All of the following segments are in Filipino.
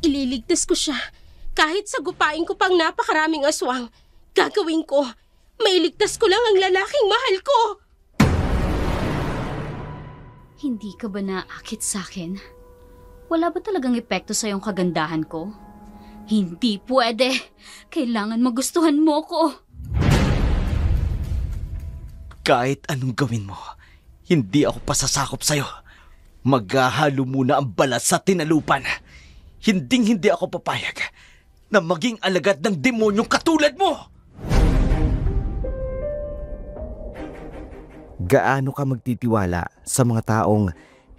Ililigtas ko siya. Kahit sagupain ko pang napakaraming aswang, gagawin ko. Mailigtas ko lang ang lalaking mahal ko. Hindi ka ba naakit sa akin? Wala ba talagang epekto sa iyong kagandahan ko? Hindi pwede. Kailangan magustuhan mo ko. Kahit anong gawin mo, hindi ako pasasakop sa'yo. Maghahalo muna ang balat sa tinalupan. Hinding-hindi ako papayag na maging alagad ng demonyong katulad mo! Gaano ka magtitiwala sa mga taong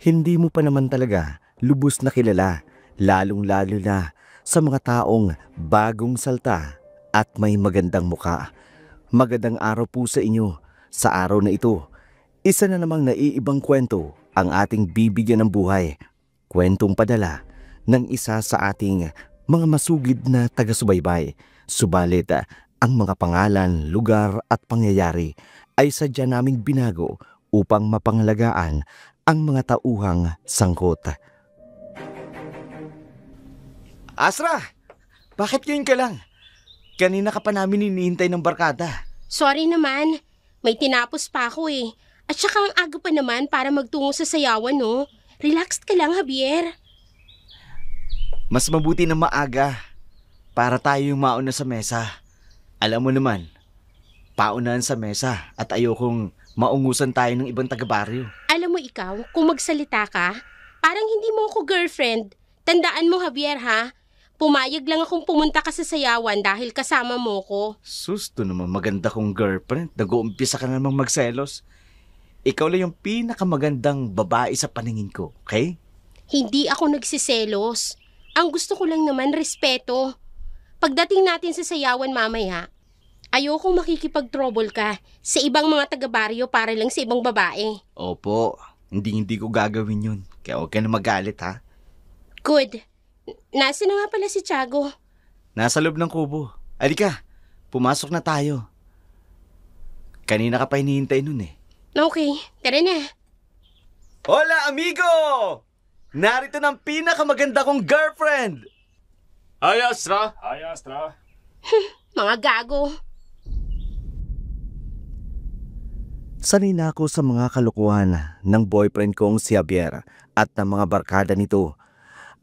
hindi mo pa naman talaga lubos na kilala, lalong-lalo na sa mga taong bagong salta at may magandang muka. Magandang araw po sa inyo. Sa araw na ito, isa na namang naiibang kwento ang ating bibigyan ng buhay. Kwentong padala ng isa sa ating mga masugid na taga-subaybay. Subalit, ang mga pangalan, lugar at pangyayari ay sadya naming binago upang mapangalagaan ang mga tauhang sangkot. Astra! Bakit ngayon ka lang? Kanina ka pa namin hinihintay ng barkada. Sorry naman. May tinapos pa ako eh. At saka ang aga pa naman para magtungo sa sayawan, no? Relaxed ka lang, Javier. Mas mabuti na maaga para tayo yung mauna sa mesa. Alam mo naman, paunahan sa mesa at ayokong maungusan tayo ng ibang taga-baryo. Alam mo ikaw, kung magsalita ka, parang hindi mo ako girlfriend. Tandaan mo, Javier, ha? Pumayag lang akong pumunta ka sa sayawan dahil kasama mo ko. Susto naman maganda kong girlfriend. Nag-uumpisa ka na namang magselos. Ikaw lang yung pinakamagandang babae sa paningin ko, okay? Hindi ako nagsiselos. Ang gusto ko lang naman, respeto. Pagdating natin sa sayawan mamaya, ayokong makikipag-trouble ka sa ibang mga taga-baryo para lang sa ibang babae. Opo, hindi ko gagawin yun. Kaya huwag ka na magalit, ha? Good. Nasaan na nga pala si Tiago? Nasa loob ng kubo. Alika, pumasok na tayo. Kanina ka pa hinihintay nun eh. Okay, tara na. Hola, amigo! Narito ng pinakamaganda kong girlfriend! Hi, Astra! Hi, Astra! Mga gago. Sanay na ako sa mga kalokohan ng boyfriend kong si Javier at ng mga barkada nito.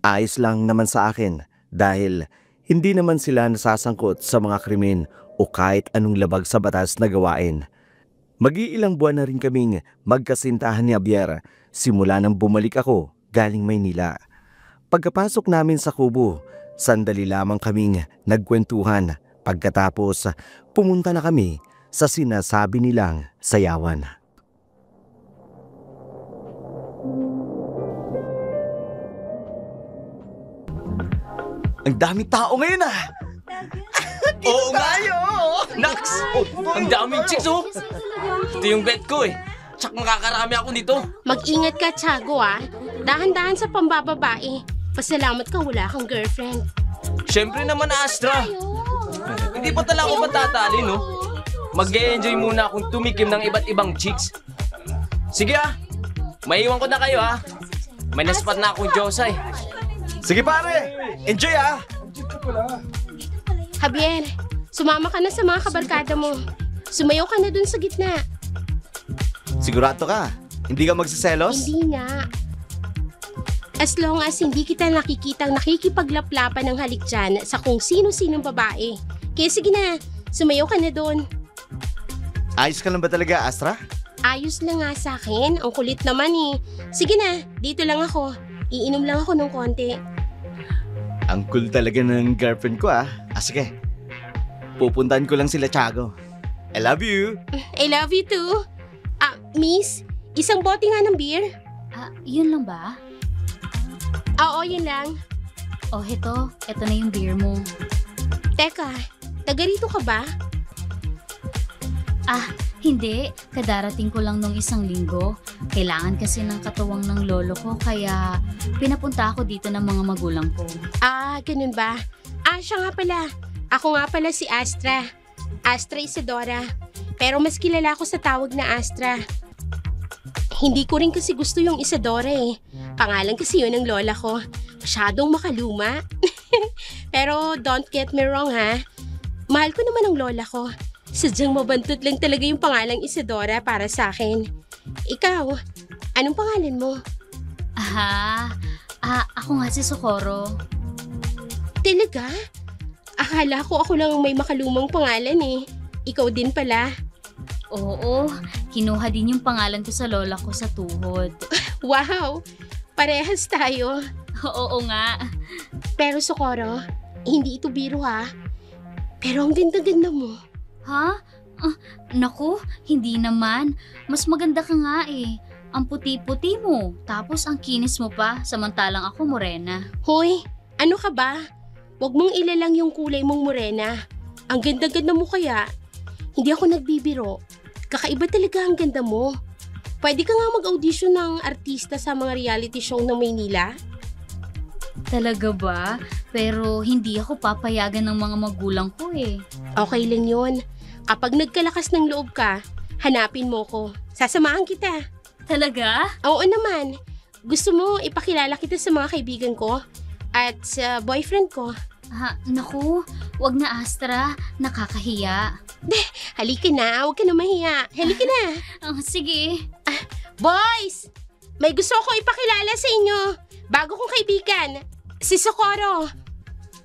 Ayos lang naman sa akin dahil hindi naman sila nasasangkot sa mga krimen o kahit anong labag sa batas na gawain. Mag-iilang buwan na rin kaming magkasintahan ni Javier simula nang bumalik ako galing Maynila. Pagkapasok namin sa kubo, sandali lamang kaming nagkwentuhan. Pagkatapos, pumunta na kami sa sinasabi nilang sayawan. Ang daming tao ngayon ah! Oo nga yun! Nax! Ang daming chicks, oh! Ito yung bet ko eh. Tsak makakarami ako nito. Mag-ingat ka, Tiago, ah. Dahan-dahan sa pambababae. Pasalamat ka wala kang girlfriend. Siyempre naman, Astra. Hindi pa talaga ako patatali, no? Mag-e-enjoy muna akong tumikim ng iba't ibang chicks. Sige ah, maiwan ko na kayo ah. May naspat na akong Diyosa eh. Sige pare, enjoy ah! Javier, sumama ka na sa mga kabarkada mo. Sumayaw ka na dun sa gitna. Sigurado ka? Hindi ka magsiselos? Hindi nga. As long as hindi kita nakikitang nakikipaglaplapan ng halik dyan sa kung sino-sinong babae. Kaya sige na, sumayaw ka na dun. Ayos ka lang ba talaga, Astra? Ayos lang nga sa akin. Ang kulit naman eh. Sige na, dito lang ako. Iinom lang ako ng konti. Ang cool talaga ng girlfriend ko ah. Sige, pupuntahan ko lang sila Tiago. I love you. I love you too. Miss, isang bote nga ng beer. Yun lang ba? Oo, yun lang. Oh, eto na yung beer mo. Teka, taga rito ka ba? Hindi. Kadarating ko lang nung isang linggo. Kailangan kasi ng katuwang ng lolo ko, kaya pinapunta ako dito ng mga magulang ko. Ganun ba? Siya nga pala. Ako nga pala si Astra. Astra Isadora. Pero mas kilala ko sa tawag na Astra. Hindi ko rin kasi gusto yung Isadora eh. Pangalan kasi yun ng lola ko. Masyadong makaluma. Pero don't get me wrong ha. Mahal ko naman ang lola ko. Sadyang mabantot lang talaga yung pangalang Isadora para sa akin. Ikaw, anong pangalan mo? Ako nga si Socorro. Talaga? Akala ko ako lang ang may makalumang pangalan eh. Ikaw din pala. Oo, kinuha din yung pangalan ko sa lola ko sa tuhod. Wow! Parehas tayo. Oo nga. Pero Socorro, hindi ito biro ha. Pero ang ganda-ganda mo. Ha? Naku, hindi naman. Mas maganda ka nga eh. Ang puti-puti mo, tapos ang kinis mo pa, samantalang ako morena. Hoy, ano ka ba? Huwag mong ilalang yung kulay mong morena. Ang ganda-ganda mo kaya. Hindi ako nagbibiro. Kakaiba talaga ang ganda mo. Pwede ka nga mag-audition ng artista sa mga reality show ng Maynila? Talaga ba? Pero hindi ako papayagan ng mga magulang ko eh. Okay lang yun. Kapag nagkalakas ng loob ka, hanapin mo ko. Sasamahan kita. Talaga? Oo naman. Gusto mo ipakilala kita sa mga kaibigan ko at sa boyfriend ko. Naku, wag na Astra. Nakakahiya. Halika na, huwag ka na mahiya. Halika na. Sige. Boys! May gusto ko ipakilala sa inyo. Bago kong kaibigan, si Socorro.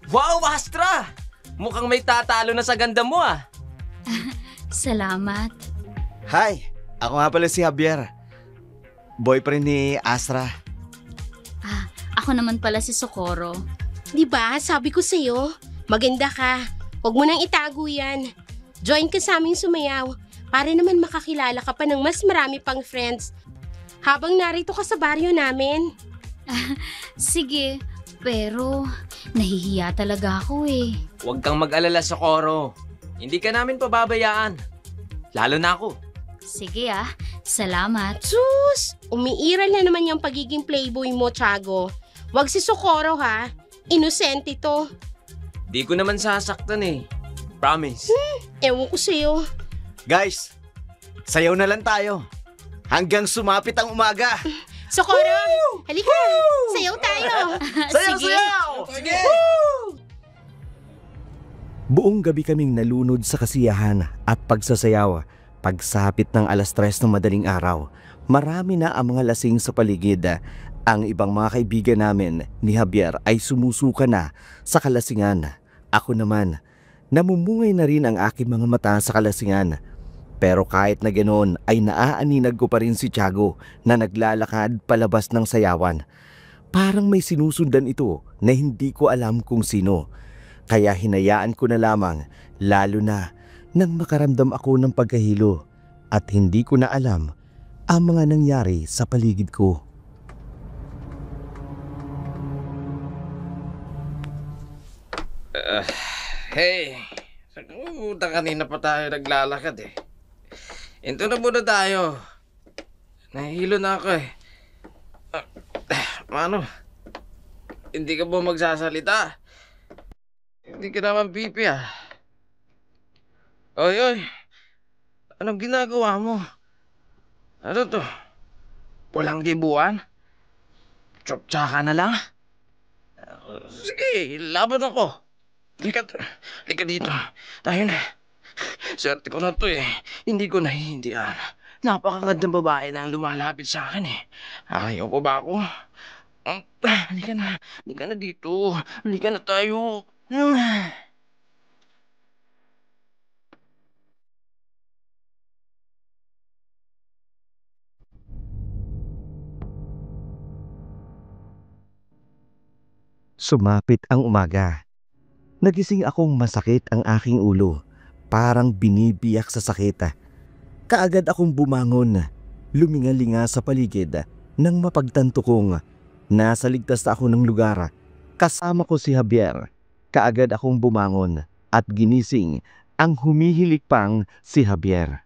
Wow, Astra! Mukhang may tatalo na sa ganda mo ah. Salamat. Hi! Ako nga pala si Javier. Boyfriend ni Astra. Ako naman pala si Socorro. Diba, sabi ko sa'yo, maganda ka. Huwag mo nang itago yan. Join ka sa aming sumayaw para naman makakilala ka pa ng mas marami pang friends habang narito ka sa baryo namin. Sige, pero nahihiya talaga ako eh. Huwag kang mag-alala, Socorro. Hindi ka namin pababayaan. Lalo na ako. Sige salamat. Sus! Umiiral na naman yung pagiging playboy mo, Tiago. Huwag si Socorro ha. Inosente to. Di ko naman sasaktan eh. Promise. Ewan ko sa'yo. Guys, sayaw na lang tayo. Hanggang sumapit ang umaga. Socorro! Halika! Sayaw tayo! Sayaw, Sige. sayaw! Sige! Buong gabi kaming nalunod sa kasiyahan at pagsasayaw. Pagsapit ng 3:00 ng madaling araw, marami na ang mga lasing sa paligid. Ang ibang mga kaibigan namin ni Javier ay sumusuka na sa kalasingan. Ako naman, namumungay na rin ang aking mga mata sa kalasingan. Pero kahit na ganoon ay naaaninag ko pa rin si Tiago na naglalakad palabas ng sayawan. Parang may sinusundan ito na hindi ko alam kung sino. Kaya hinayaan ko na lamang, lalo na nang makaramdam ako ng pagkahilo at hindi ko na alam ang mga nangyari sa paligid ko. Hey, puta kanina pa tayo naglalakad eh. Into na muna tayo. Nahihilo na ako eh. Mano, hindi ka ba magsasalita? Hindi ka naman pipi ah. Oy, anong ginagawa mo? Ano to? Walang gibuan? Tsaka na lang? Sige, laban ako. Lika dito. Tayo na. Swerte ko na to eh. Hindi ko nahihindihan. Napakagandang babae na ang lumalapit sa akin eh. Ayaw pa ba ako? Halika na. Halika na dito. Halika na tayo. Sumapit ang umaga. Nagising akong masakit ang aking ulo. Parang binibiyak sa sakit. Kaagad akong bumangon. Lumingalinga sa paligid nang mapagtanto kong nasa ligtas na ako ng lugar. Kasama ko si Javier. Kaagad akong bumangon at ginising ang humihilik pang si Javier.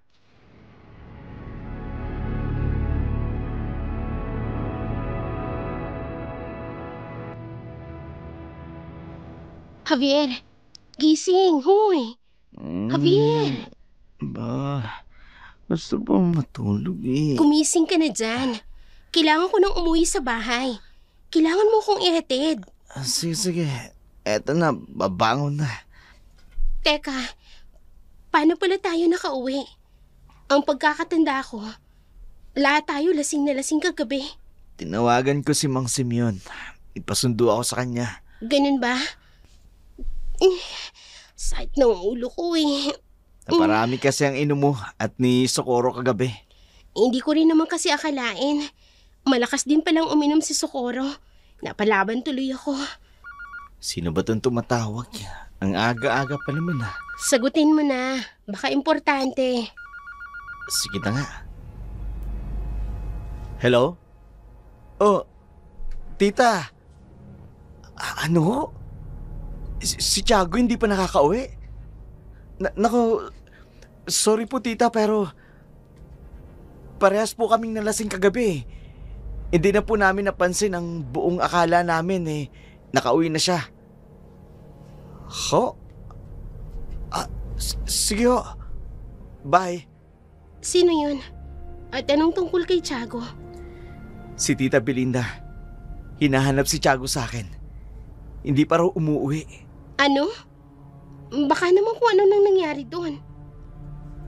Javier, gising, huy. Javier, Gusto pang matulog eh. gumising ka na dyan. Kailangan ko nang umuwi sa bahay. Kailangan mo kong ihatid. Sige. Eto na, babangon na. Teka, paano pala tayo nakauwi? Ang pagkakatanda ko, lahat tayo lasing na lasing kagabi. Tinawagan ko si Mang Simeon. Ipasundo ako sa kanya. Ganun ba? Sakit ng ulo ko eh. Naparami kasi ang inom mo at ni Socorro kagabi. Hindi ko rin naman kasi akalain. Malakas din palang uminom si Socorro. Napalaban tuloy ako. Sino ba itong tumatawag? Ang aga-aga pa naman ah. Sagutin mo na. Baka importante. Sige na nga. Hello? Oh, tita. Ano? Si Tiago hindi pa nakakauwi? Nako, sorry po tita pero parehas po kaming nalasing kagabi. Hindi na po namin napansin ang buong akala namin nakauwi na siya. Ho? Sige ho. Bye. Sino yun? At anong tungkol kay Tiago? Si Tita Belinda. Hinahanap si Tiago sa akin. Hindi pa raw umuwi. Ano? Baka naman kung ano nang nangyari doon.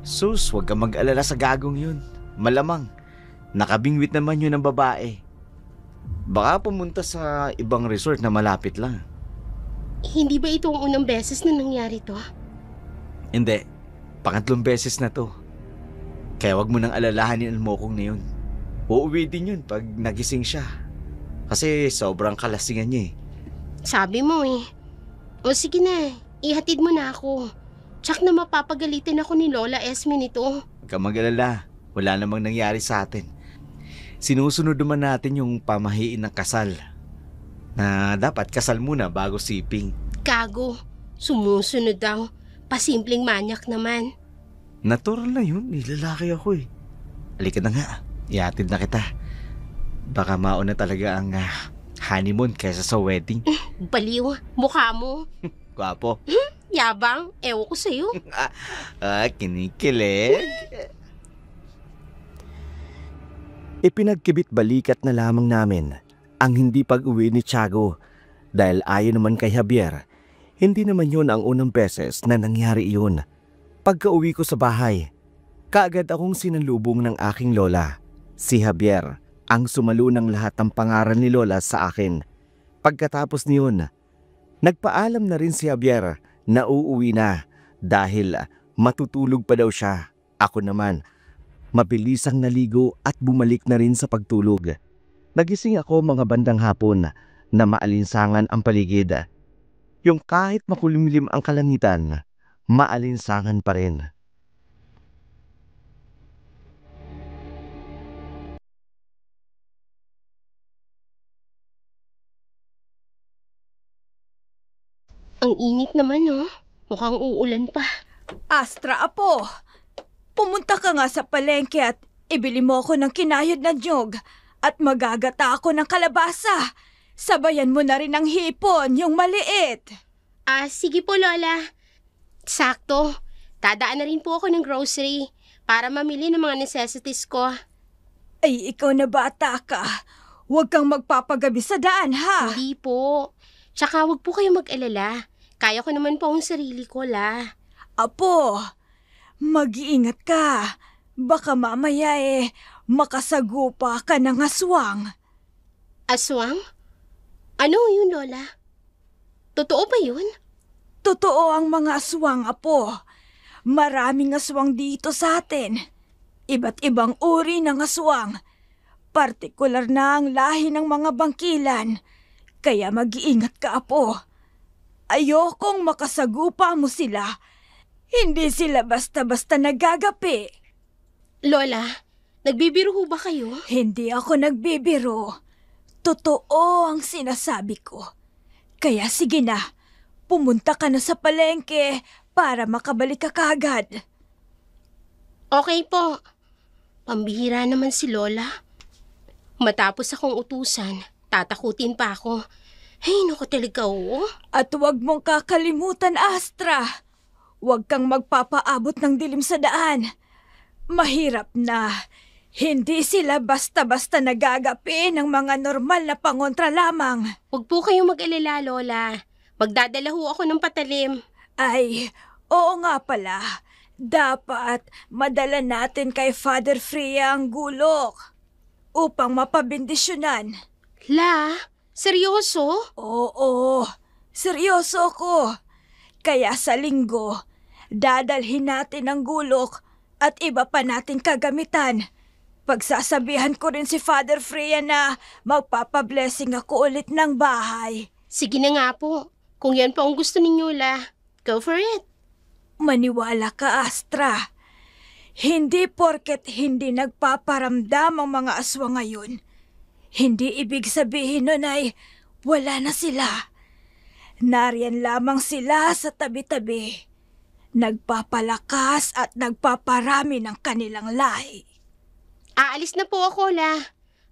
Sus, huwag kang mag-alala sa gagong yun. Malamang, nakabingwit naman yun ng babae. Baka pumunta sa ibang resort na malapit lang. Hindi ba ito ang unang beses na nangyari to? Hindi, pangatlong beses na to. Kaya wag mo nang alalahanin ang mokong na yun. Uuwi din yun pag nagising siya. Kasi sobrang kalasingan niya eh. Sabi mo eh. O sige na, ihatid mo na ako. Tsak na mapapagalitan ako ni Lola Esme nito. Huwag kang mag-alala, wala namang nangyari sa atin. Sinusunod naman natin yung pamahiin ng kasal. Na dapat kasal muna bago siping. Gago, sumusunod daw. Pasimpleng manyak naman. Natural na yun, nilalaki ako eh. Halika na nga, ihatid na kita. Baka mauna talaga ang honeymoon kaysa sa wedding. Baliw, mukha mo. Gwapo. Yabang, ewan ko sa'yo. Kinikilig. Ipinagkibit balikat na lamang namin ang hindi pag-uwi ni Tiago dahil ayon naman kay Javier, hindi naman yun ang unang beses na nangyari yun. Pagka-uwi ko sa bahay, kaagad akong sinalubong ng aking lola, si Javier, ang sumalo ng lahat ng pangaral ni Lola sa akin. Pagkatapos niyon, nagpaalam na rin si Javier na uuwi na dahil matutulog pa daw siya. Ako naman, mabilisang naligo at bumalik na rin sa pagtulog. Nagising ako mga bandang hapon na maalinsangan ang paligid. Yung kahit makulimlim ang kalangitan, maalinsangan pa rin. Ang init naman oh. Mukhang uulan pa. Astra, apo. Pumunta ka nga sa palengke at ibili mo ako ng kinayod na nyog at magagata ako ng kalabasa. Sabayan mo na rin ng hipon, yung maliit. Sige po Lola. Sakto. Dadaan na rin po ako ng grocery para mamili ng mga necessities ko. Ay, ikaw na bata ka. Huwag kang magpapagabi sa daan, ha? Hindi po. Tsaka huwag po kayo mag-alala. Kaya ko naman po ang sarili ko, La. Apo, mag-iingat ka. Baka mamaya makasagupa ka ng aswang. Aswang? Ano yun, Lola? Totoo ba yun? Totoo ang mga aswang, apo. Maraming aswang dito sa atin. Iba't ibang uri ng aswang. Partikular na ang lahi ng mga bangkilan. Kaya mag-iingat ka, apo. Ayokong makasagupa mo sila. Hindi sila basta-basta nagagapi. Lola, nagbibiro ho ba kayo? Hindi ako nagbibiro. Totoo ang sinasabi ko. Kaya sige na, pumunta ka na sa palengke para makabalik ka kaagad. Okay po. Pambihira naman si Lola. Matapos akong utusan, tatakutin pa ako. Ay, naku talaga oo. At huwag mong kakalimutan, Astra. Huwag kang magpapaabot ng dilim sa daan. Mahirap na. Hindi sila basta-basta nagagapi ng mga normal na pangontra lamang. Huwag po kayong mag-alala, Lola. Magdadala ho ako ng patalim. Ay, oo nga pala. Dapat madala natin kay Father Freya ang gulok upang mapabindisyonan. La, seryoso? Oo, seryoso ko. Kaya sa linggo, dadalhin natin ang gulok at iba pa nating kagamitan. Pagsasabihan ko rin si Father Freya na magpapablessing ako ulit ng bahay. Sige na nga po. Kung yan po ang gusto ninyo, La, go for it. Maniwala ka, Astra. Hindi porket hindi nagpaparamdam ang mga aswang ngayon, hindi ibig sabihin nun ay wala na sila. Nariyan lamang sila sa tabi-tabi, nagpapalakas at nagpaparami ng kanilang lahi. Aalis na po ako, La.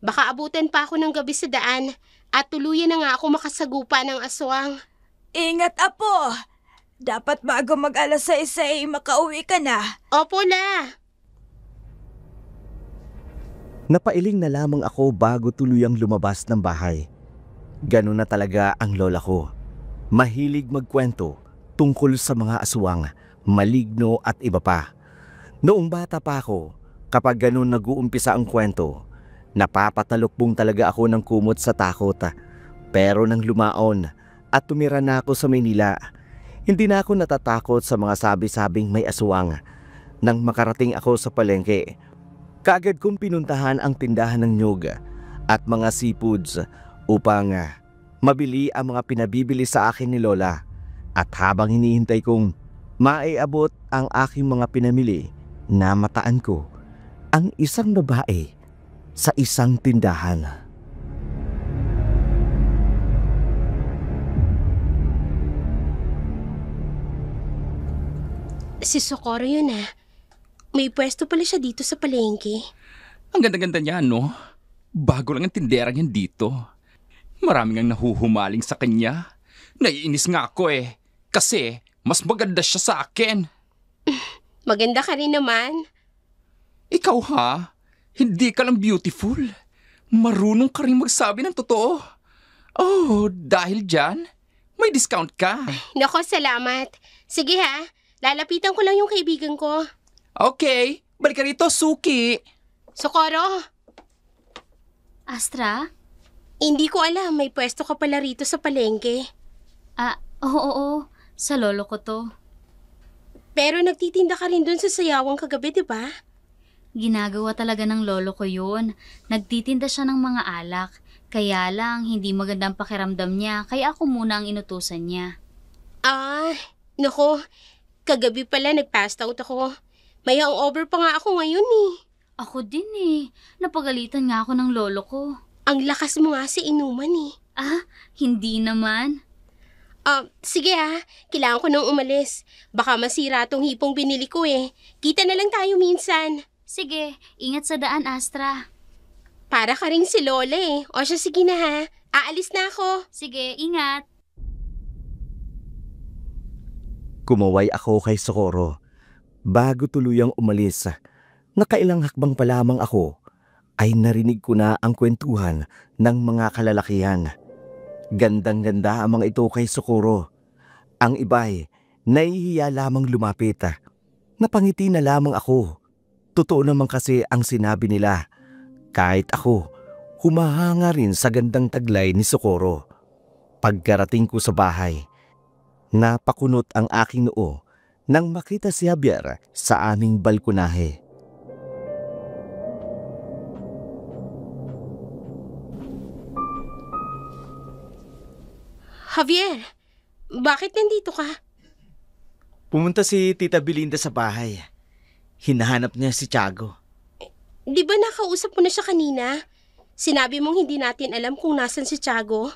Baka abutan pa ako ng gabi sa daan at tuluyan na nga ako makasagupa ng aswang. Ingat, Apo! Dapat bago mag-alas 6 ay makauwi ka na. Opo, La. Napailing na lamang ako bago tuluyang lumabas ng bahay. Ganun na talaga ang lola ko. Mahilig magkwento tungkol sa mga aswang, maligno at iba pa. Noong bata pa ako, kapag ganun nag-uumpisa ang kwento, napapatalukbong talaga ako ng kumot sa takot. Pero nang lumaon at tumira na ako sa Maynila, hindi na ako natatakot sa mga sabi-sabing may aswang. Nang makarating ako sa palengke, kaagad kong pinuntahan ang tindahan ng nyug at mga seafoods upang mabili ang mga pinabibili sa akin ni Lola. At habang hinihintay kong maiabot ang aking mga pinamili, namataan ko ang isang babae sa isang tindahan. Si Socorro yun, May pwesto pala siya dito sa palengke. Ang ganda-ganda niya, no? Bago lang ang tindera niyan dito. Maraming ang nahuhumaling sa kanya. Naiinis nga ako kasi mas maganda siya sa akin. Maganda ka rin naman. Ikaw ha? Hindi ka lang beautiful. Marunong ka rin magsabi ng totoo. Oh, dahil dyan, may discount ka. Nako, salamat. Sige ha, lalapitan ko lang yung kaibigan ko. Okay, balik ka rito, Suki. Socorro, Astra? hindi ko alam may pwesto ka pala rito sa palengke. Oo. Sa lolo ko to. Pero nagtitinda ka rin dun sa sayawang kagabi, di ba? Ginagawa talaga ng lolo ko yun. Nagtitinda siya ng mga alak. Kaya lang, hindi magandang pakiramdam niya. Kaya ako muna ang inutusan niya. Nako, kagabi pala nag-pass out ako. May hangover pa nga ako ngayon Ako din Napagalitan nga ako ng lolo ko. Ang lakas mo nga sa inuman Hindi naman. Sige kailangan ko nang umalis. Baka masira tong hipong binili ko Kita na lang tayo minsan. Sige, ingat sa daan, Astra. Para ka ring si Lola O siya, sige na Aalis na ako. Sige, ingat. Kumaway ako kay Socorro. Bago tuluyang umalis, nakailang hakbang pa lamang ako, ay narinig ko na ang kwentuhan ng mga kalalakihan. Gandang-ganda ang mga ito kay Socorro. Ang iba'y nahihiya lamang lumapit. Napangiti na lamang ako. Totoo naman kasi ang sinabi nila. Kahit ako, humahanga rin sa gandang taglay ni Socorro. Pagkarating ko sa bahay, napakunot ang aking noo nang makita si Javier sa aming balkonahe. Javier, bakit nandito ka? Pumunta si Tita Belinda sa bahay. Hinahanap niya si Tiago. Di ba nakausap mo na siya kanina? Sinabi mong hindi natin alam kung nasan si Tiago.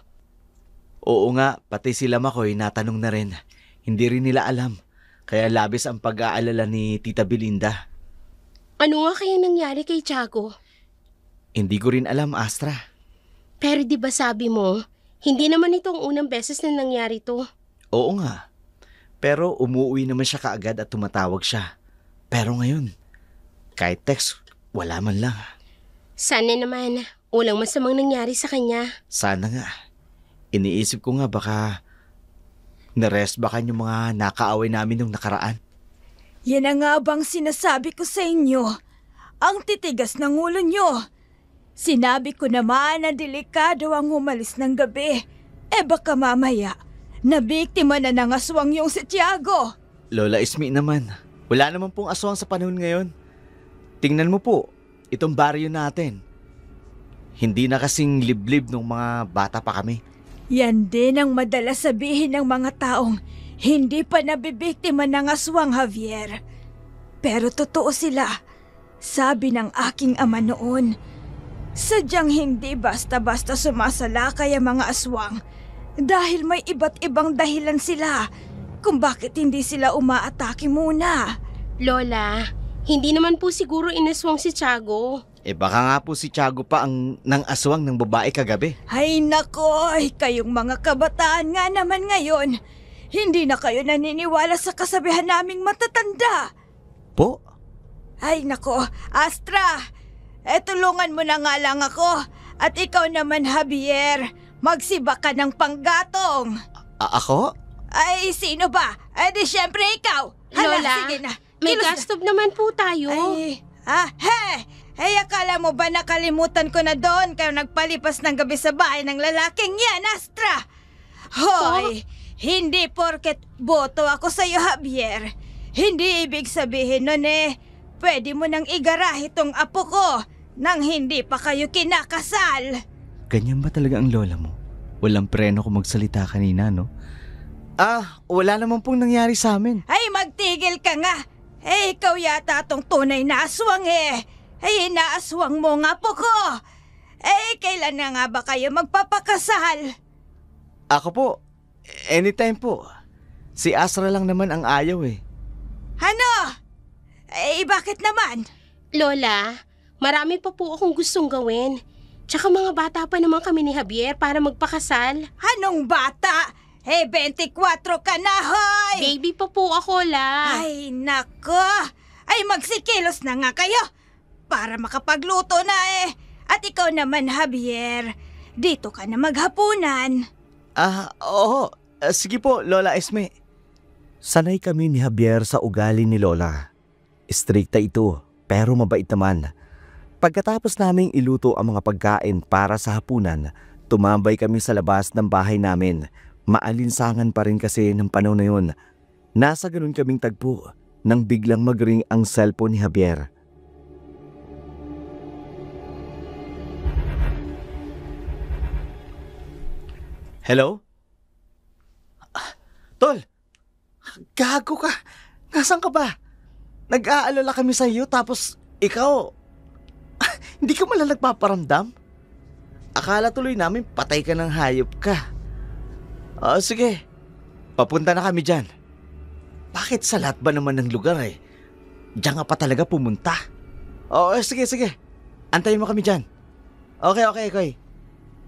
Oo nga, pati sila Makoy natanong na rin. Hindi rin nila alam. Kaya labis ang pag-aalala ni Tita Belinda. Ano nga kaya nangyari kay Tiago? Hindi ko rin alam, Astra. Pero di ba sabi mo, hindi naman ito ang unang beses na nangyari to. Oo nga. Pero umuwi naman siya kaagad at tumatawag siya. Pero ngayon, kahit text, wala man lang. Sana naman, walang masamang nangyari sa kanya. Sana nga. Iniisip ko nga baka Naresbakan yung mga nakaaway namin nung nakaraan. Yan na nga bang sinasabi ko sa inyo? Ang titigas ng ulo nyo. Sinabi ko naman na delikado ang umalis ng gabi. Baka mamaya, nabiktima na ng aswang yung si Tiago. Lola Ismi naman, wala naman pong aswang sa panahon ngayon. Tingnan mo po, itong baryo natin. Hindi na kasing liblib nung mga bata pa kami. Yan din ang madalas sabihin ng mga taong hindi pa nabibiktima ng aswang, Javier. Pero totoo sila. Sabi ng aking ama noon, sadyang hindi basta-basta sumasalakay ang mga aswang dahil may iba't ibang dahilan sila kung bakit hindi sila umaatake muna. Lola, hindi naman po siguro inaswang si Tiago. Baka nga po si Tiago pa ang nang aswang ng babae kagabi. Ay nakoy, kayong mga kabataan nga naman ngayon. Hindi na kayo naniniwala sa kasabihan naming matatanda. Po? Ay nako, Astra, tulungan mo na nga lang ako. At ikaw naman, Javier, magsiba ka ng panggatong. Ako? Ay, sino ba? Di syempre ikaw. Hala, Lola, sige na. may Kilos na. gas stove naman po tayo. Hey, akala mo ba nakalimutan ko na doon kayo nagpalipas ng gabi sa bahay ng lalaking yan, Astra? Hoy, hindi porket boto ako sa'yo, Javier. Hindi ibig sabihin nun pwede mo nang igarah itong apo ko nang hindi pa kayo kinakasal. Ganyan ba talaga ang lola mo? Walang preno kung magsalita kanina, no? Wala naman pong nangyari sa amin. Ay, magtigil ka nga. Ikaw yata tong tunay na aswang inaaswang mo nga po ko. Kailan na nga ba kayo magpapakasal? Ako po, anytime po. Si Asra lang naman ang ayaw Ano? Bakit naman? Lola, marami pa po akong gustong gawin. Tsaka mga bata pa naman kami ni Javier para magpakasal. Anong bata? 24 ka na, hoy! Baby pa po ako, La. Ay, nako! Ay, magsikilos na nga kayo para makapagluto na At ikaw naman, Javier, dito ka na maghapunan. Oo. Sige po, Lola Esme. Sanay kami ni Javier sa ugali ni Lola. Istrikta ito, pero mabait naman. Pagkatapos naming iluto ang mga pagkain para sa hapunan, tumambay kami sa labas ng bahay namin. Maalinsangan pa rin kasi ng panahon na yun. Nasa ganun kaming tagpo nang biglang mag-ring ang cellphone ni Javier. Hello? Tol! Gago ka! Nasaan ka ba? Nag-aalala kami sa iyo tapos ikaw... hindi ka malang nagpaparamdam? Akala tuloy namin patay ka ng hayop ka. Sige. Papunta na kami dyan. Bakit sa lahat ba naman ng lugar diyan nga pa talaga pumunta? Sige. Antayin mo kami dyan. Okay.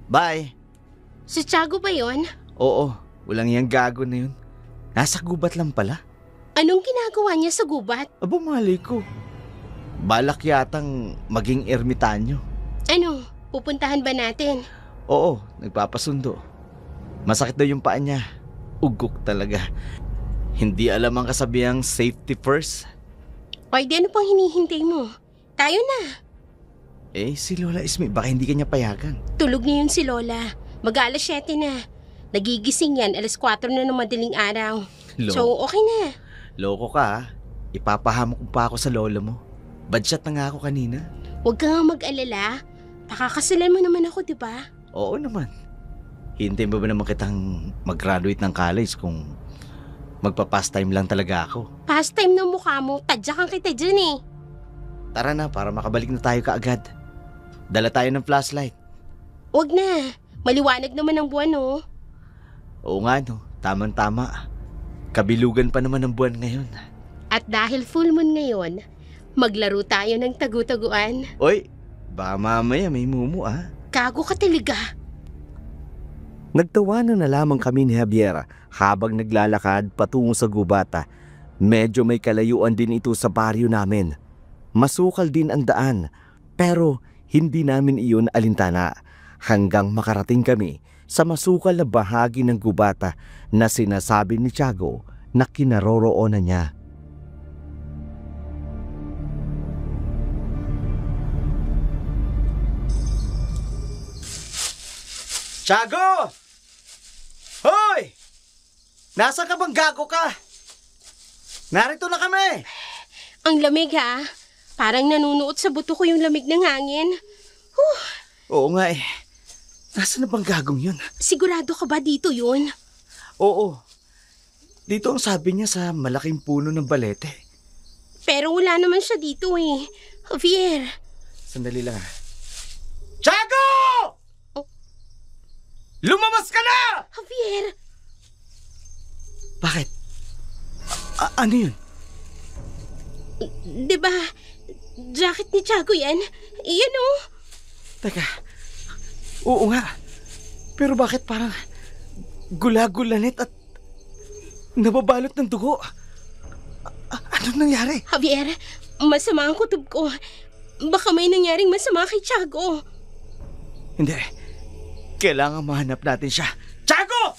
Bye. Si Tiago ba yon? Oo, walang yang gago na yun. Nasa gubat lang pala. Anong ginagawa niya sa gubat? Aba, mali ko. Balak yatang maging ermitanyo. Ano, pupuntahan ba natin? Oo, nagpapasundo. Masakit daw yung paa niya. Ugok talaga. Hindi alam ang kasabihang safety first. O di ano pang hinihintay mo? Tayo na. Si Lola Ismi, baka hindi kanya payagan. Tulog na yun si Lola. Mag-alas 7 na. Nagigising yan, alas 4 na ng madaling araw. So, okay na. Loko ka ha. Ipapahamok pa ako sa lola mo. Badshot na nga ako kanina. Huwag ka nga mag-alala. Pakakasalan mo naman ako, di ba? Oo naman. Hintayin ba naman kitang mag-graduate ng college kung magpa-pastime lang talaga ako? Pastime ng mukha mo, tadyakan kita dyan Tara na, para makabalik na tayo kaagad. Dala tayo ng flashlight. Huwag na. Maliwanag naman ang buwan, Oo nga no, tamang-tama. Kabilugan pa naman ang buwan ngayon. At dahil full moon ngayon, maglaro tayo ng tagu-taguan. Oy, baka mamaya may mumu Gago ka talaga. Nagtawanan na lamang kami ni Javier habang naglalakad patungo sa gubata. Medyo may kalayuan din ito sa baryo namin. Masukal din ang daan, pero hindi namin iyon alintana hanggang makarating kami sa masukal na bahagi ng gubata na sinasabi ni Tiago na kinaroroonan niya. Tiago! Hoy! Nasaan ka bang gago ka? Narito na kami! Ang lamig ha. Parang nanunuot sa buto ko yung lamig ng hangin. Oo nga eh. Nasaan na bang gagong yun? Sigurado ka ba dito yun? Oo. Dito ang sabi niya sa malaking puno ng balete. Pero wala naman siya dito eh. Javier. Sandali lang ha. Tiago! Oh. Lumabas ka na! Javier! Bakit? Ano yun? Diba, jacket ni Tiago yan? Iyan oh. Teka. Oo nga. Pero bakit parang gula-gulanit at nababalot ng dugo? Anong nangyari? Javier, masama ang kutob ko. Baka may nangyaring masama kay Tiago. Hindi. Kailangan mahanap natin siya. Tiago!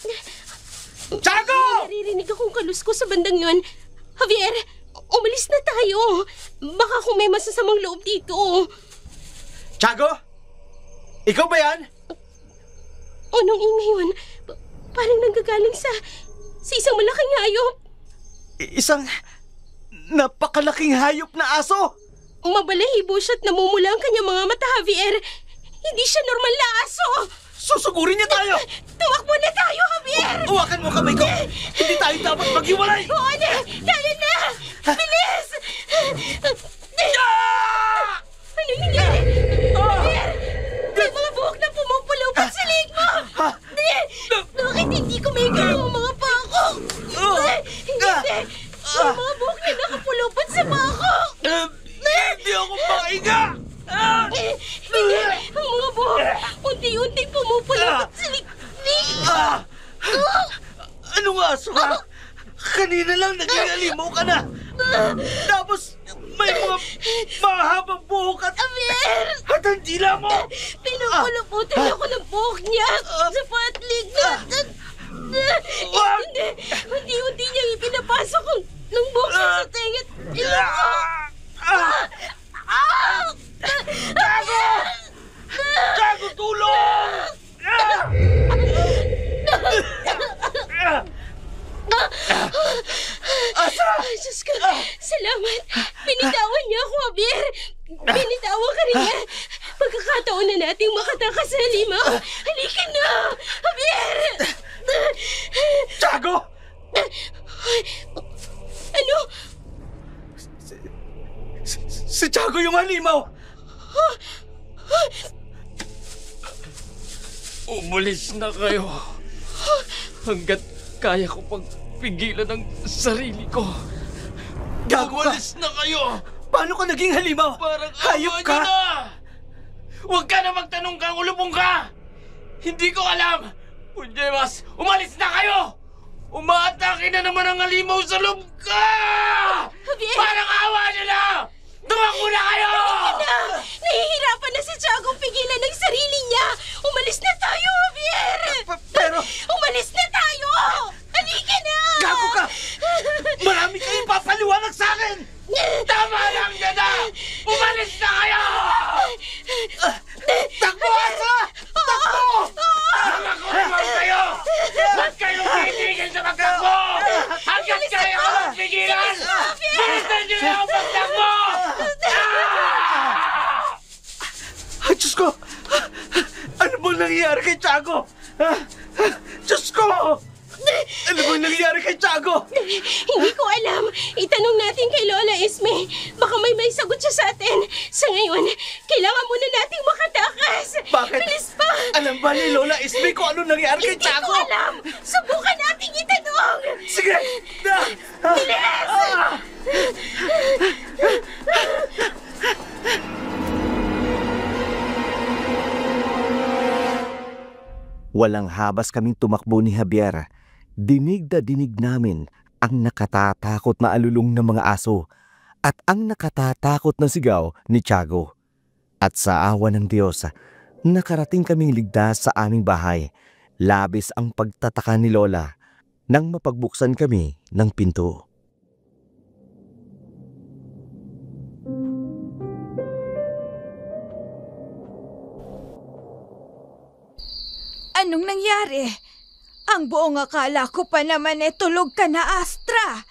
Tiago! Naririnig akong kalusko sa bandang yun. Javier, umalis na tayo. Baka kung may masasamang loob dito. Tiago? Ikaw ba yan? Anong ingay yun? Parang nanggagaling sa isang malaking hayop. Isang napakalaking hayop na aso. Mabalahibo siya at namumula ang kanyang mga mata, Javier. Hindi siya normal na aso. Susugurin niya tayo! Tumakbo na tayo, Javier! Uwakan mo kamay ko! Hindi tayo dapat maghiwalay! Oo na! Tayo na! Bilis! Ano nangyari? Javier! May mga buhok na pumupulupot sa leg mo! Bakit hindi ko may galaw ang mga pako? Hindi! May mga buhok na nakapulupot sa pako! Hindi ako makahinga! Hindi! Ang mga buhok unti-unting pumupulupot sa liklik! Anong aso ka? Kanina lang naging alimaw ka na! Tapos may mga mahabang buhok at ang dila mo! Pinupuluputan ako ng buhok niya sa patlig na... Hindi! Unti-unti niyang ipinapasok ng buhok niya sa tenga at iloko! Tiago! Tiago, tulong! Asa? Ay, Diyos ko! Salamat! Binitawan niya ako, Javier! Binitawan ka rin niya! Pagkakataon na nating makatakas sa limaw! Halika na! Javier! Tiago! Ano? Si Tiago yung halimaw! Umalis na kayo. Hanggat kaya ko pang pigilan ang sarili ko. Gago ka! Umalis na kayo! Paano ka naging halimaw? Parang hayop ka! Na. Huwag ka na magtanong kang ulubong ka! Hindi ko alam! Punyemas, umalis na kayo! Umaatake na naman ang halimaw sa loob ka! Javier! Parang awa niyo na! Tumakbo na kayo! Nahihirapan na si Tiago pigilan ng sarili niya! Umalis na tayo, Javier! Pero... Umalis na tayo! Halika na! Gago ka! Marami kang ipapaliwanag sa akin! Tama lang yan na! Umalis na kayo! Takbo, Asa! Takbo! Namakulong kayo! Ba't kayo titigil sa magtakbo? Hanggang kaya ko magpigilan! Bilisan niyo na ako magtakbo! Ay, Diyos ko! Ano bang nangyayari kay Tiago? Diyos ko! Ano bang nangyayari kay Tiago? Hindi ko alam. Itanong natin kay Lola Esme. Baka may sagot siya sa atin. Sa ngayon, kailangan muna nating makatakas. Bakit? Bilis pa! Alam ba ni Lola Esme kung ano nangyayari kay Hindi ko Tiago? alam. Subukan nating itanong. Sige! Bilis! Walang habas kaming tumakbo ni Javier. Dinig na dinig namin ang nakatatakot na alulong ng mga aso at ang nakatatakot na sigaw ni Tiago. At sa awa ng Diyos, nakarating kaming ligtas sa aming bahay Labis ang pagtataka ni Lola nang mapagbuksan kami ng pinto. Anong nangyari? Ang buong akala ko pa naman tulog ka na, Astra.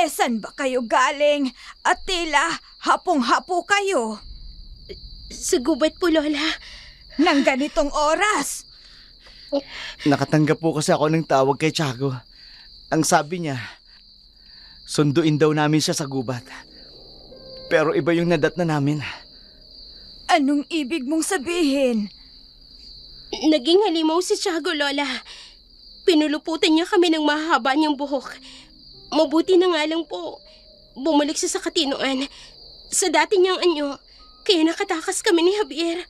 Saan ba kayo galing? At tila hapong-hapo kayo. Sa gubat po, Lola. Nang ganitong oras. Nakatanggap po kasi ako ng tawag kay Tiago. Ang sabi niya, sunduin daw namin siya sa gubat. Pero iba yung nadatna namin. Anong ibig mong sabihin? Naging halimaw si Tiago, Lola. Pinuluputan niya kami ng mahaba niyang buhok. Mabuti na nga lang po, bumalik siya sa katinoan. Sa dati niyang anyo, kaya nakatakas kami ni Javier.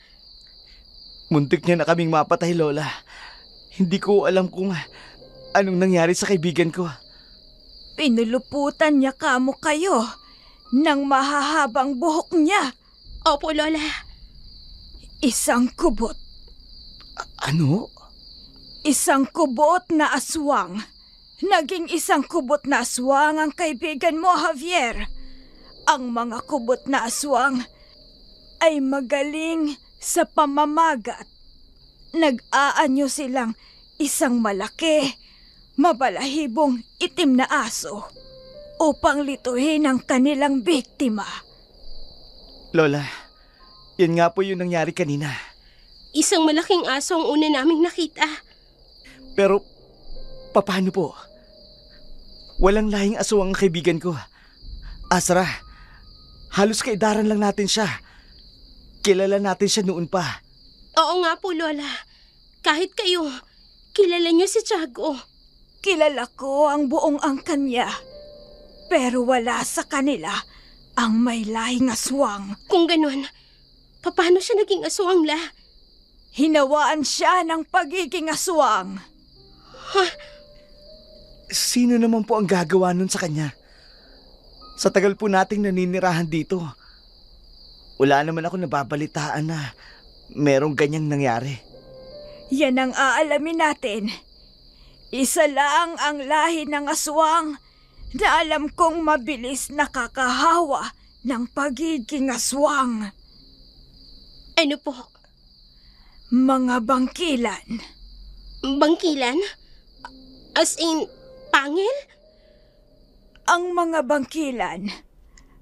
Muntik niya na kaming mapatay, Lola. Hindi ko alam kung anong nangyari sa kaibigan ko. Pinuluputan niya kamo kayo ng mahahabang buhok niya. Opo, Lola. Isang kubot. Ano? Isang kubot na aswang. Naging isang kubot na aswang ang kaibigan mo, Javier. Ang mga kubot na aswang ay magaling sa pamamagat. Nag-aanyo silang isang malaki, mabalahibong itim na aso upang lituhin ang kanilang biktima. Lola, yan nga po yung nangyari kanina. Isang malaking aso ang una naming nakita. Pero, paano po? Walang lahing aswang ang kaibigan ko. Asra, halos kaidaran lang natin siya. Kilala natin siya noon pa. Oo nga po, Lola. Kahit kayo, kilala niyo si Tiago. Kilala ko ang buong angkan niya. Pero wala sa kanila ang may lahing aswang. Kung ganun, paano siya naging aswang, La? Hinawaan siya ng pagiging aswang. Sino naman po ang gagawa nun sa kanya? Sa tagal po nating naninirahan dito, wala naman ako nababalitaan na merong ganyang nangyari. Yan ang aalamin natin. Isa lang ang lahi ng aswang na alam kong mabilis nakakahawa ng pagiging aswang. Ano po? Mga bangkilan. Bangkilan? As in, pangil? Ang mga bangkilan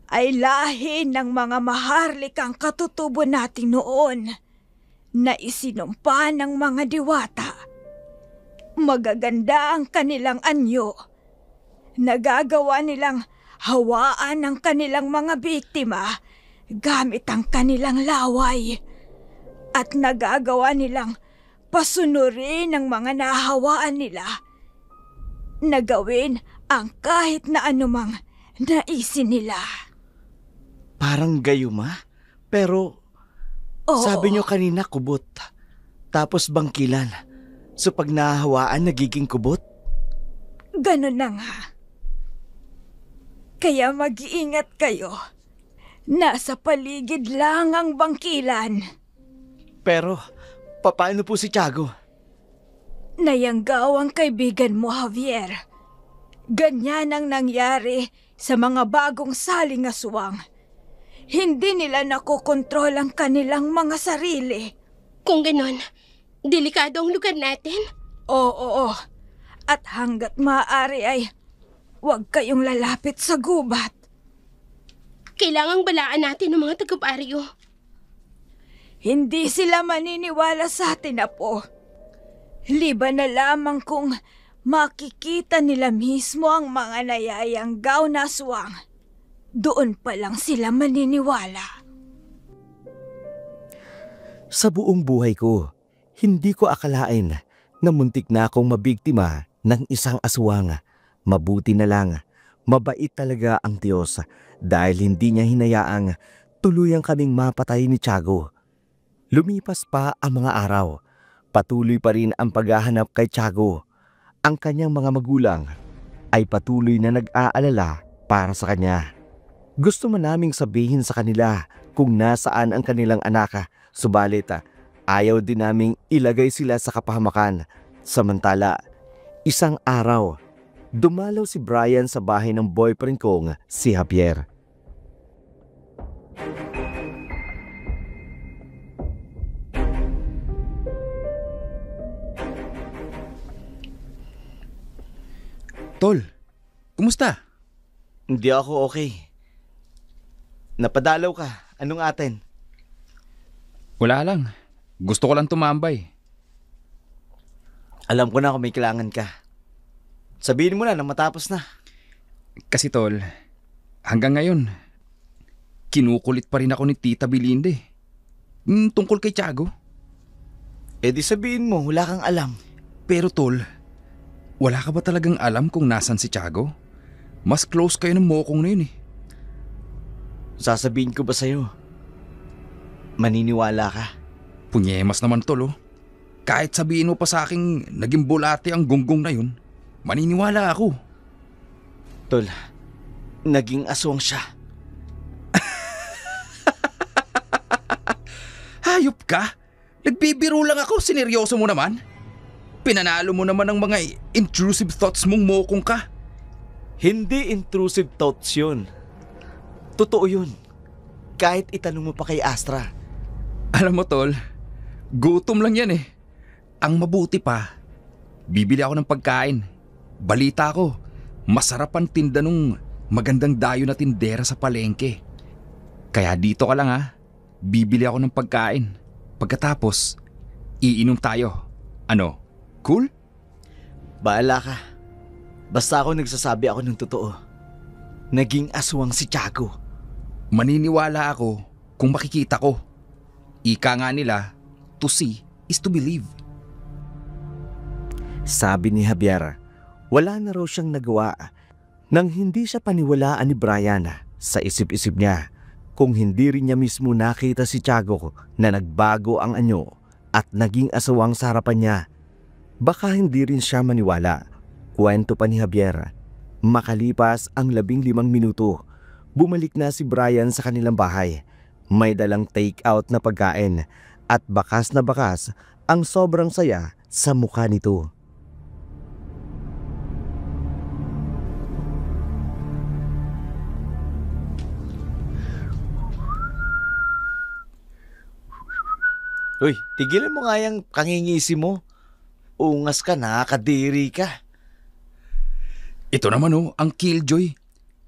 ay lahi ng mga maharlikang katutubo natin noon na isinumpa ng mga diwata. Magaganda ang kanilang anyo. Nagagawa nilang hawaan ang kanilang mga biktima gamit ang kanilang laway. At nagagawa nilang pasunurin ang mga nahawaan nila na gawin ang kahit na anumang naisin nila. Parang gayuma, pero Oo. sabi niyo kanina kubot, tapos bangkilan. So pag nahahawaan, nagiging kubot? Ganun na nga. Kaya mag-iingat kayo. Nasa paligid lang ang bangkilan. Pero, paano po si Tiago? Nayanggaw ang kaibigan mo, Javier. Ganyan ang nangyari sa mga bagong saling aswang. Hindi nila nakokontrol ang kanilang mga sarili. Kung ganon, delikado ang lugar natin. Oo. At hanggat maaari ay huwag kayong lalapit sa gubat. Kailangang balaan natin ng mga taga-baryo. Hindi sila maniniwala sa atin, Apo. Liban na lamang kung makikita nila mismo ang mga nayayanggaw na aswang. Doon pa lang sila maniniwala. Sa buong buhay ko, hindi ko akalain na muntik na akong mabiktima ng isang aswang. Mabuti na lang, mabait talaga ang Diyos dahil hindi niya hinayaang tuluyang kaming mapatay ni Tiago. Lumipas pa ang mga araw. Patuloy pa rin ang paghahanap kay Tiago. Ang kanyang mga magulang ay patuloy na nag-aalala para sa kanya. Gusto man naming sabihin sa kanila kung nasaan ang kanilang anak, subalit ayaw din naming ilagay sila sa kapahamakan Samantala, isang araw, dumalaw si Brian sa bahay ng boyfriend kong si Javier. Tol, kumusta? Hindi ako okay. Napadalaw ka. Anong atin? Wala lang. Gusto ko lang tumambay. Alam ko na kung may kailangan ka. Sabihin mo na nang matapos na. Kasi tol, hanggang ngayon, kinukulit pa rin ako ni Tita Belinde. Tungkol kay Tiago. Eh di sabihin mo, wala kang alam. Pero tol, wala ka ba talagang alam kung nasan si Tiago? Mas close kayo ng mokong na yun eh. Sasabihin ko ba sa'yo? Maniniwala ka. Punyemas naman tol oh. Kahit sabihin mo pa sa akin naging bulate ang gonggong na yun, maniniwala ako. Tol, naging aswang siya. Hayop ka? Nagbibiro lang ako, sineryoso mo naman? Pinanalo mo naman ang mga intrusive thoughts mong mokong ka. Hindi intrusive thoughts yun. Totoo yun. Kahit itanong mo pa kay Astra. Alam mo tol, gutom lang yan eh. Ang mabuti pa, bibili ako ng pagkain. Balita ko, masarap ang tinda nung magandang dayo na tindera sa palengke. Kaya dito ka lang ha, bibili ako ng pagkain. Pagkatapos, iinom tayo. Ano, cool? Bahala ka. Basta ako nagsasabi ako ng totoo. Naging aswang si Tiago. Maniniwala ako kung makikita ko. Ika nga nila, to see is to believe. Sabi ni Javier, wala na raw siyang nagawa nang hindi siya paniwalaan ni Brian sa isip-isip niya kung hindi rin niya mismo nakita si Tiago na nagbago ang anyo at naging asawang sa harapan niya. Baka hindi rin siya maniwala. Kwento pa ni Javier, makalipas ang 15 minuto, bumalik na si Brian sa kanilang bahay. May dalang take-out na pagkain at bakas na bakas ang sobrang saya sa mukha nito. Uy, tigilan mo nga yung kangingisi mo. Ungas ka, nakakadiri ka. Ito naman oh, ang Killjoy.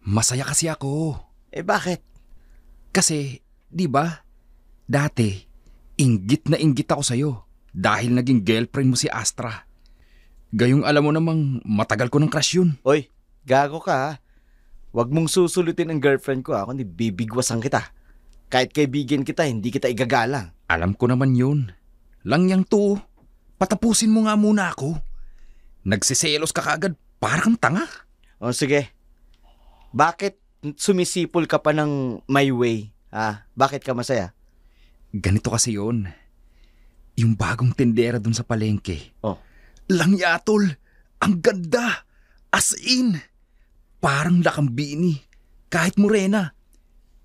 Masaya kasi ako. Eh bakit? Kasi, di ba? Dati, inggit na inggit ako sa'yo dahil naging girlfriend mo si Astra. Gayong alam mo namang matagal ko ng crush yun. Uy, gago ka ha. Huwag mong susulutin ang girlfriend ko ha, kundi bibigwasan kita. Kahit kaibigan kita, hindi kita igagalang. Alam ko naman yun. Langyang to. Patapusin mo nga muna ako. Nagsiselos ka kaagad, parang tanga. O sige. Bakit sumisipol ka pa ng my way? Ha? Bakit ka masaya? Ganito kasi yun. Yung bagong tindera dun sa palengke. Oh. Langyatol, ang ganda. As in, parang lakambini. Kahit morena.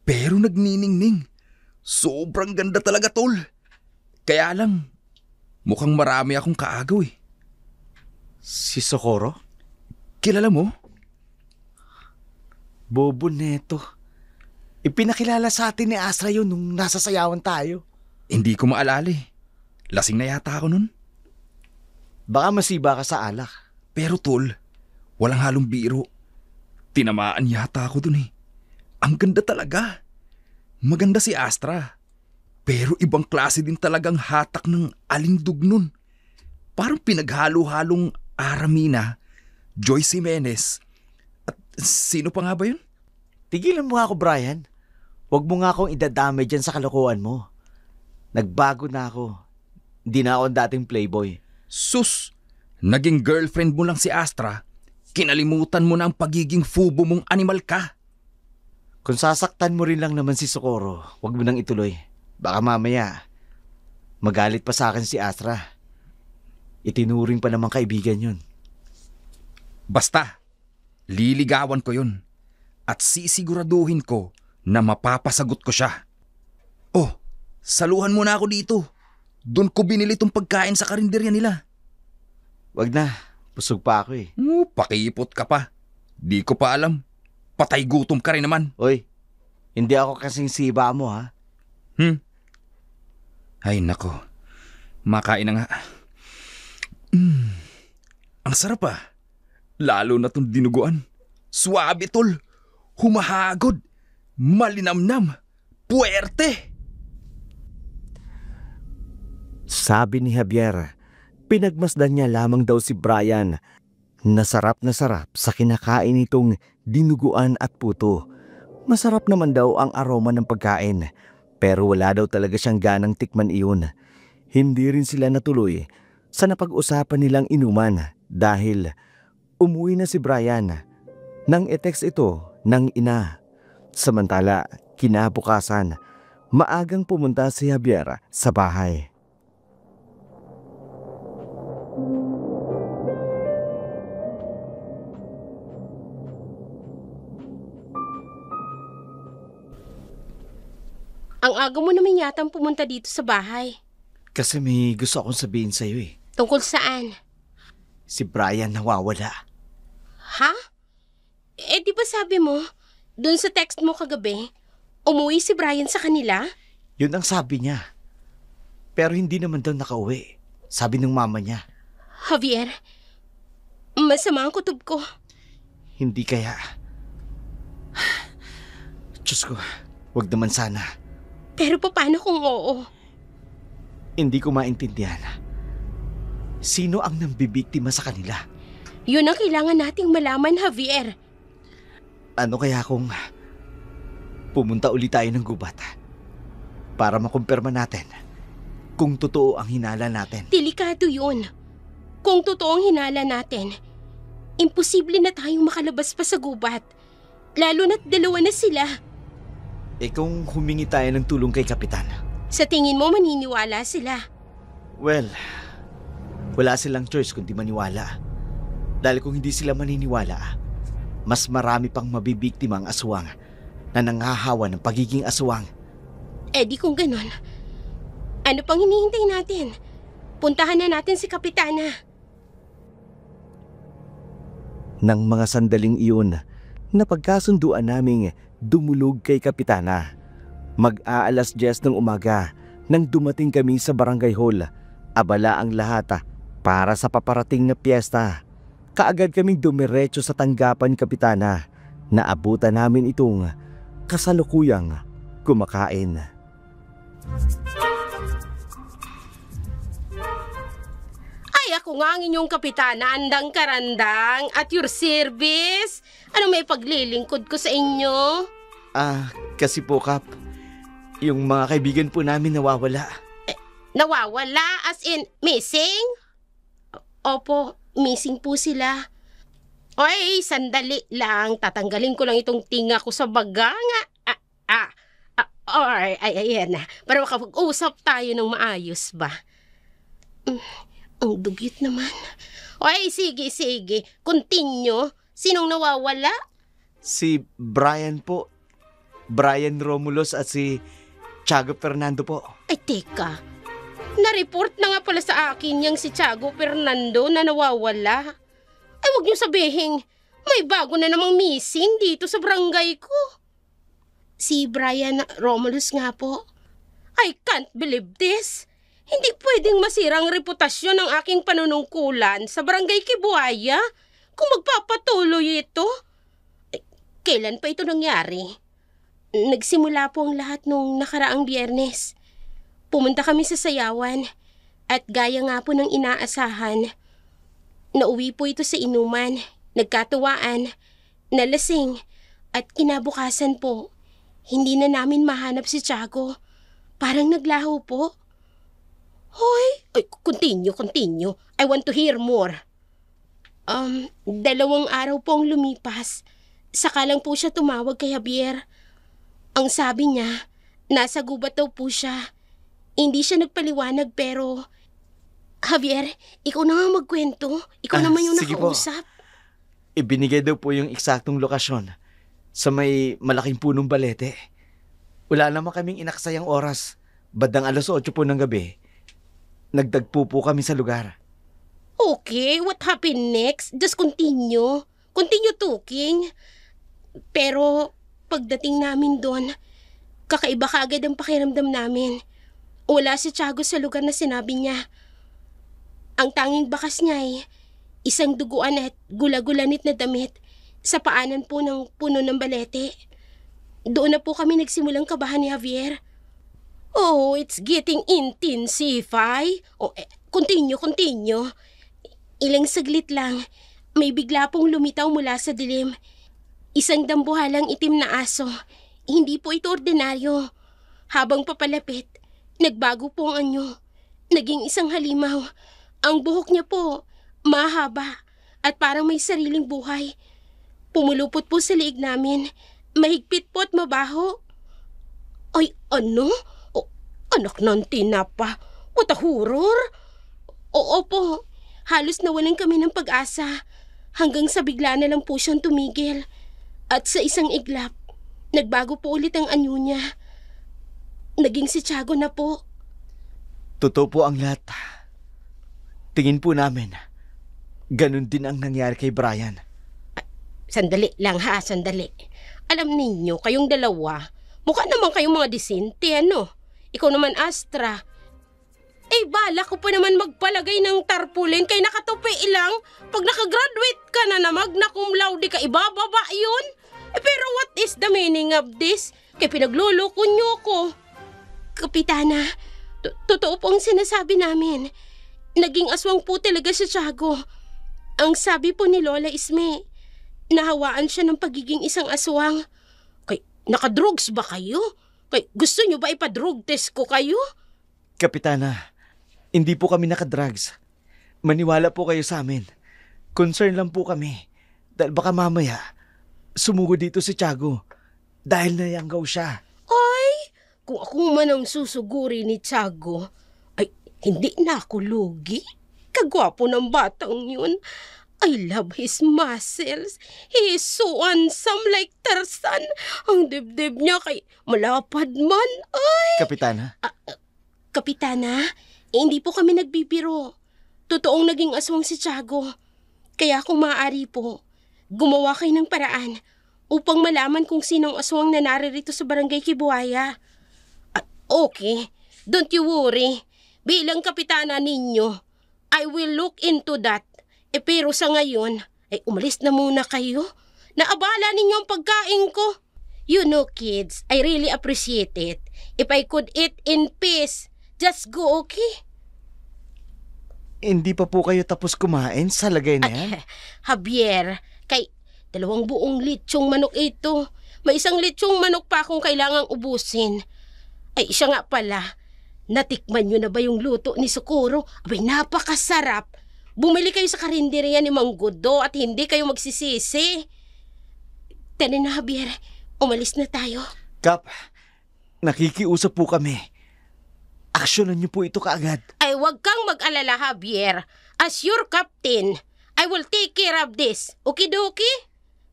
Pero nagniningning. Sobrang ganda talaga tol. Kaya lang, mukhang marami akong kaagaw eh. Si Socorro? Kilala mo? Bobo neto. Ipinakilala sa atin ni Astra yun nung nasa sayawan tayo. Hindi ko maalala eh. Lasing na yata ako nun. Baka masiba ka sa alak. Pero tol, walang halong biro. Tinamaan yata ako dun eh. Ang ganda talaga. Maganda si Astra. Pero ibang klase din talagang hatak ng alindog nun. Parang pinaghalo-halong Aramina, Joyce Jimenez. At sino pa nga ba yun? Tigilan mo nga ako, Brian. Huwag mo nga akong idadamay dyan sa kalokohan mo. Nagbago na ako. Hindi na ako ang dating playboy. Sus, naging girlfriend mo lang si Astra. Kinalimutan mo na ang pagiging fubo mong animal ka. Kung sasaktan mo rin lang naman si Socorro, huwag mo nang ituloy. Baka mamaya, magalit pa sa akin si Astra. Itinuring pa naman kaibigan yun. Basta, liligawan ko yun. At sisiguraduhin ko na mapapasagot ko siya. Oh, saluhan mo na ako dito. Doon ko binili tong pagkain sa karinderya nila. Wag na. Busog pa ako eh. Pakiipot ka pa. Di ko pa alam. Patay gutom ka rin naman. Oy, hindi ako kasing siba mo ha. Ay nako. Makain na nga. Ang sarap ah. Lalo na tong dinuguan. Suwabe tol. Humahagod. Malinamnam. Puwerte. Sabi ni Javier, pinagmasdan niya lamang daw si Brian na sarap sa kinakain nitong dinuguan at puto. Masarap naman daw ang aroma ng pagkain, pero wala daw talaga siyang ganang tikman iyon. Hindi rin sila natuloy sa napag-usapan nilang inuman dahil umuwi na si Brian nang i-text ito ng ina. Samantala, kinabukasan, maagang pumunta si Javier sa bahay. Ang aga mo naman yatang pumunta dito sa bahay. Kasi may gusto akong sabihin sa'yo eh. Tungkol saan? Si Brian nawawala. Ha? Di ba sabi mo, dun sa text mo kagabi, umuwi si Brian sa kanila? Yun ang sabi niya. Pero hindi naman daw nakauwi. Sabi ng mama niya. Javier, masama ang kutob ko. Hindi kaya. Diyos ko, wag naman sana. Pero paano kung oo? Hindi ko maintindihan. Sino ang nambibiktima sa kanila? Yun ang kailangan nating malaman, Javier. Ano kaya kung pumunta ulit tayo ng gubat para makumpirma natin kung totoo ang hinala natin? Delikado yun. Kung totoo ang hinala natin, imposible na tayong makalabas pa sa gubat. Lalo na't dalawa na sila. Kung humingi tayo ng tulong kay Kapitan? Sa tingin mo maniniwala sila? Well, wala silang choice kundi maniwala. Dahil kung hindi sila maniniwala, mas marami pang mabibiktima ang aswang na nanghahawa ng pagiging aswang. Di kung ganon, ano pang hinihintay natin? Puntahan na natin si Kapitana. Nang mga sandaling iyon, napagkasunduan naming dumulog kay Kapitana. Mag-aalas 10 ng umaga nang dumating kami sa barangay hall. Abala ang lahat para sa paparating na piyesta. Kaagad kaming dumiretso sa tanggapan Kapitana. Naabutan namin itong kasalukuyang kumakain. Ay, ako nga ang inyong Kapitana, andang karandang at your service. Ano may paglilingkod ko sa inyo? Kasi po Kap, yung mga kaibigan po namin nawawala. Nawawala as in missing? Opo, missing po sila. Oy, sandali lang. Tatanggalin ko lang itong tinga ko sa baga nga. Ayan na. Para makapag-usap tayo ng maayos ba? Ang dugit naman. Oy, sige. Continue. Sinong nawawala? Si Brian po. Brian Romulos at si Tiago Fernando po. Ay, teka. Na-report na nga pala sa akin yung si Tiago Fernando na nawawala. Ay, wag niyo sabihin, may bago na namang missing dito sa barangay ko. Si Brian Romulus nga po. I can't believe this. Hindi pwedeng masira ang reputasyon ng aking panunungkulan sa barangay Kibuaya kung magpapatuloy ito. Kailan pa ito nangyari? Nagsimula po ang lahat nung nakaraang Biyernes. Pumunta kami sa sayawan at gaya nga po ng inaasahan, nauwi po ito sa inuman, nagkatuwaan, nalasing at kinabukasan po, hindi na namin mahanap si Tiago. Parang naglaho po. Hoy, continue. I want to hear more. 2 araw po ang lumipas. Saka lang po siya tumawag kay Javier. Ang sabi niya, nasa gubat daw po siya. Hindi siya nagpaliwanag pero... Javier, ikaw na nga magkwento. Ikaw naman yung sige nakausap. Po. Ibinigay daw po yung eksaktong lokasyon sa may malaking punong balete. Wala naman kaming inaksayang oras. Bandang 8:00 po ng gabi. Nagdagpo po kami sa lugar. Okay, what happened next? Just continue. Continue talking. Pero pagdating namin doon, kakaiba kaagad ang pakiramdam namin. Wala si Tiago sa lugar na sinabi niya. Ang tanging bakas niya ay isang duguan at gula-gulanit na damit sa paanan po ng puno ng balete. Doon na po kami nagsimulang kabahan ni Javier. Oh, it's getting intensify. Continue. Ilang saglit lang, may bigla pong lumitaw mula sa dilim. Isang dambuhalang itim na aso. Hindi po ito ordinaryo. Habang papalapit, nagbago po ang anyo. Naging isang halimaw. Ang buhok niya po, mahaba at parang may sariling buhay. Pumulupot po sa liig namin. Mahigpit po at mabaho. Ay, ano? Anak ng tinapa. What a horror! Oo po. Halos nawalan kami ng pag-asa hanggang sa bigla na lang po siyang tumigil. At sa isang iglap, nagbago po ulit ang anyo niya. Naging si Tiago na po. Totoo po ang lahat. Tingin po namin, ganun din ang nangyari kay Brian. Sandali lang ha, sandali. Alam ninyo, kayong dalawa, mukha naman kayong mga disente, ano? Ikaw naman, Astra. Bala ko pa naman magpalagay ng tarpaulin kay nakatupi ilang. Pag nakagraduate ka na magna cum laude ka, ibababa yun. Pero what is the meaning of this? Kay pinagluloko nyo ko. Kapitana, totoo po ang sinasabi namin. Naging aswang po talaga si Tiago. Ang sabi po ni Lola Isme, nahawaan siya ng pagiging isang aswang. Kay, nakadrugs ba kayo? Kay, gusto nyo ba ipadrug test ko kayo? Kapitana, hindi po kami nakadrugs. Maniwala po kayo sa amin. Concern lang po kami. Dahil baka mamaya, sumugod dito si Tiago. Dahil nayanggaw siya. Ay, kung ako man ang susuguri ni Tiago, ay hindi na ako lugi. Kagwapo ng batang yun. I love his muscles. He is so handsome like Tarzan. Ang dibdib niya kay malapad man. Ay! Kapitana? Kapitana, hindi po kami nagbibiro. Totoong naging aswang si Tiago. Kaya kung maaari po, gumawa kayo ng paraan upang malaman kung sinong aswang na naririto sa barangay Kibuaya. Okay, don't you worry. Bilang kapitana ninyo, I will look into that. Pero sa ngayon, umalis na muna kayo. Naabala ninyo ang pagkain ko. You know, kids, I really appreciate it. If I could eat in peace, just go, okay? Hindi pa po kayo tapos kumain sa lagay na yan? Javier, kay 2 buong litsong manok ito. May 1 litsong manok pa akong kailangang ubusin. Ay, siya nga pala. Natikman nyo na ba yung luto ni Socorro? Abay, napakasarap. Bumili kayo sa karinderya ni Mang Godo at hindi kayo magsisisi. Tara na, Javier. Umalis na tayo. Kap, nakikiusap po kami. Aksyonan niyo po ito kaagad. Ay, wag kang mag-alala, Javier. As your captain, I will take care of this. Okidoki?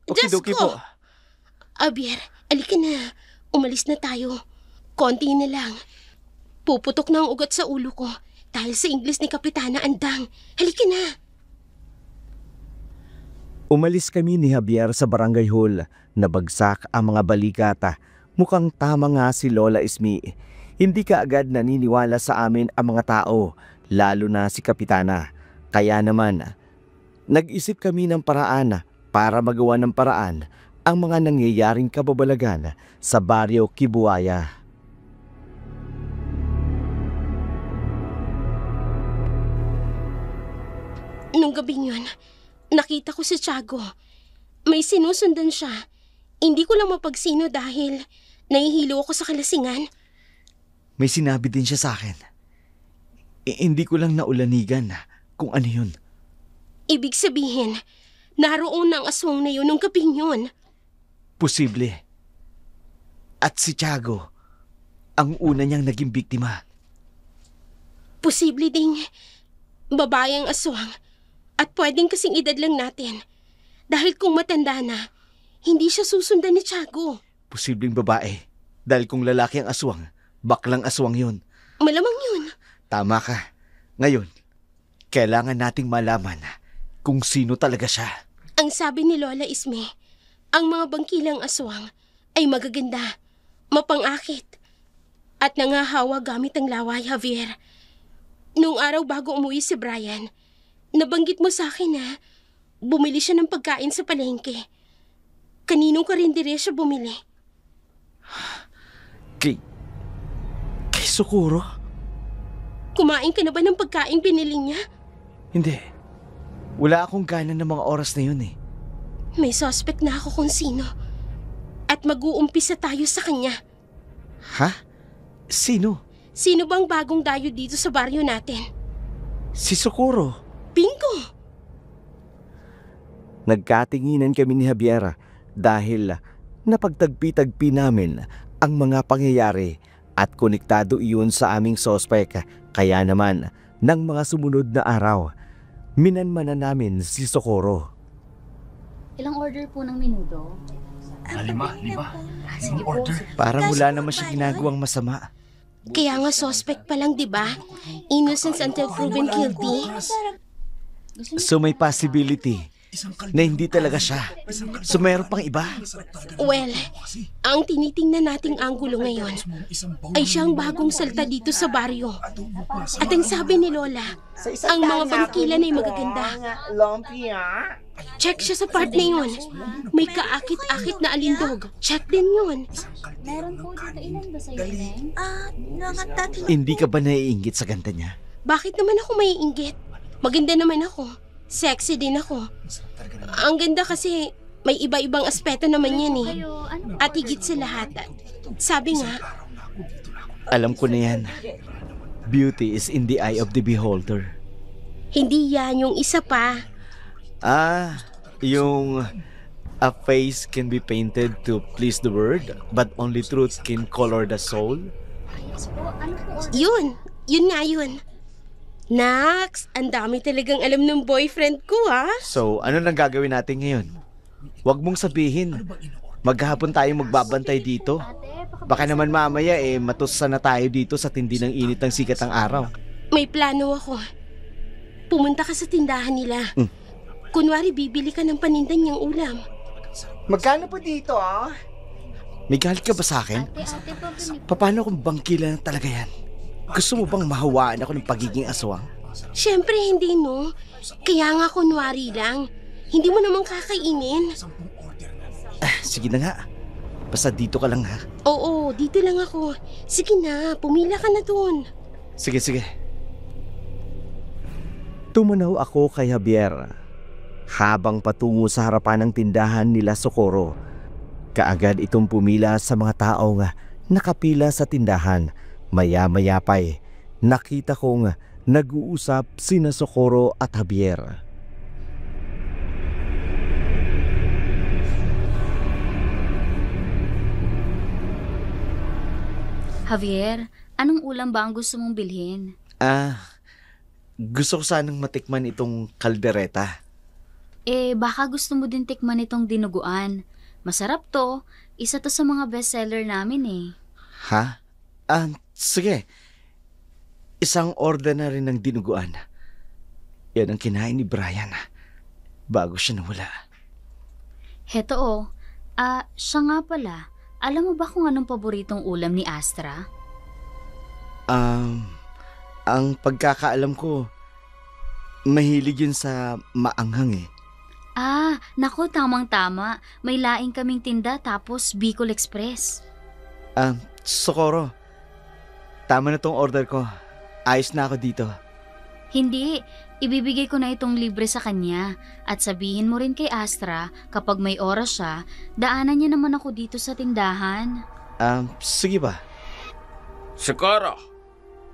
Just Okidoki go. po. Javier, alika na. Umalis na tayo. Konti na lang. Puputok na ang ugat sa ulo ko dahil sa Ingles ni Kapitana Andang. Halika na. Umalis kami ni Javier sa barangay hall. Nabagsak ang mga balikata. Mukhang tama nga si Lola Ismi. Hindi kaagad naniniwala sa amin ang mga tao, lalo na si Kapitana. Kaya naman, nag-isip kami ng paraan para magawa ng paraan ang mga nangyayaring kababalagan sa baryo Kibuaya. Nung gabing yun, nakita ko si Tiago. May sinusundan siya. Hindi ko lang mapagsino dahil nahihilo ako sa kalasingan. May sinabi din siya sa akin. Hindi ko lang naulanigan kung ano yun. Ibig sabihin, naroon ang aswang na yun nung gabing yun. Posible. At si Tiago, ang una niyang naging biktima. Posible ding babae ang aswang at pwedeng kasing edad lang natin. Dahil kung matanda na, hindi siya susundan ni Tiago. Posibleng babae. Dahil kung lalaki ang aswang, baklang aswang yun. Malamang yun. Tama ka. Ngayon, Kailangan nating malaman kung sino talaga siya. Ang sabi ni Lola Isme, ang mga bangkilang aswang ay magaganda, mapangakit, at nangahawa gamit ang laway, Javier. Nung araw bago umuwi si Brian, nabanggit mo sa akin na bumili siya ng pagkain sa palengke. Kaninong karinderiya siya bumili? Kay Socorro? Kumain ka na ba ng pagkain binili niya? Hindi. Wala akong gana ng mga oras na yun eh. May suspect na ako kung sino. At mag-uumpisa tayo sa kanya. Ha? Sino? Sino bang bagong dayo dito sa baryo natin? Si Socorro. Bingo! Nagkatinginan kami ni Javier dahil napagtagpi-tagpi namin ang mga pangyayari at konektado iyon sa aming sospek. Kaya naman, ng mga sumunod na araw, minanmanan namin si Socorro. Ilang order po ng menudo? Lima. Sige po. Parang wala naman siya ginagawang masama. Kaya nga suspect pa lang, di ba? Innocence until proven guilty. So may possibility na hindi talaga siya. So meron pang iba. Well, ang tinitingnan nating anggulo ngayon ay siyang bagong salta dito sa baryo. At ang sabi ni Lola, ang mga bangkilan ay magaganda. Check siya sa part na yun. May kaakit-akit na alindog. Check din yun. Meron po dito. Ilan ba sa'yo, Neng? Hindi ka ba naiinggit sa ganda niya? Bakit naman ako maiinggit? Maganda naman ako. Sexy din ako. Ang ganda kasi may iba-ibang aspeto naman yan eh. At higit sa lahat, sabi nga, Alam ko na yan. Beauty is in the eye of the beholder. hindi yan yung isa pa. Yung a face can be painted to please the world, but only truth can color the soul. Yun nga yun. Nax, ang dami talagang alam ng boyfriend ko ha. So, ano nang gagawin natin ngayon? Huwag mong sabihin. Maghapon tayo magbabantay dito. Baka naman mamaya matusan na tayo dito sa tindi ng init ng sikat ng araw. May plano ako. Pumunta ka sa tindahan nila. Kunwari bibili ka ng paninda niyang ulam. Magkano po dito May galit ka ba sa akin? Paano kung bangkila na talaga yan? Gusto mo bang mahawaan ako ng pagiging aswang? Siyempre hindi no. Kaya nga kunwari lang. Hindi mo naman kakainin. Sige na nga. Basta dito ka lang ha. Oo, dito lang ako. Sige na, pumila ka na dun. Sige. Tumanaw ako kay Javier habang patungo sa harapan ng tindahan nila Socorro. Kaagad itong pumila sa mga taong nakapila sa tindahan. Maya-maya pa'y nakita kong nag-uusap sina Socorro at Javier. Javier, anong ulam ba ang gusto mong bilhin? Gusto ko sanang matikman itong kaldereta. Baka gusto mo din tikman itong dinuguan. Masarap to. Isa to sa mga bestseller namin eh. Ha? Sige. Isang order na rin ng dinuguan. Yan ang kinain ni Brian bago siya nawala. Heto siya nga pala. Alam mo ba kung anong paboritong ulam ni Astra? Ang pagkakaalam ko, mahilig yun sa maanghang Naku, tamang-tama. May laing kaming tinda tapos Bicol Express. Socorro, tama na tong order ko. Ayos na ako dito. Hindi, ibibigay ko na itong libre sa kanya. At sabihin mo rin kay Astra, kapag may oras siya, daanan niya naman ako dito sa tindahan. Sige ba? Socorro,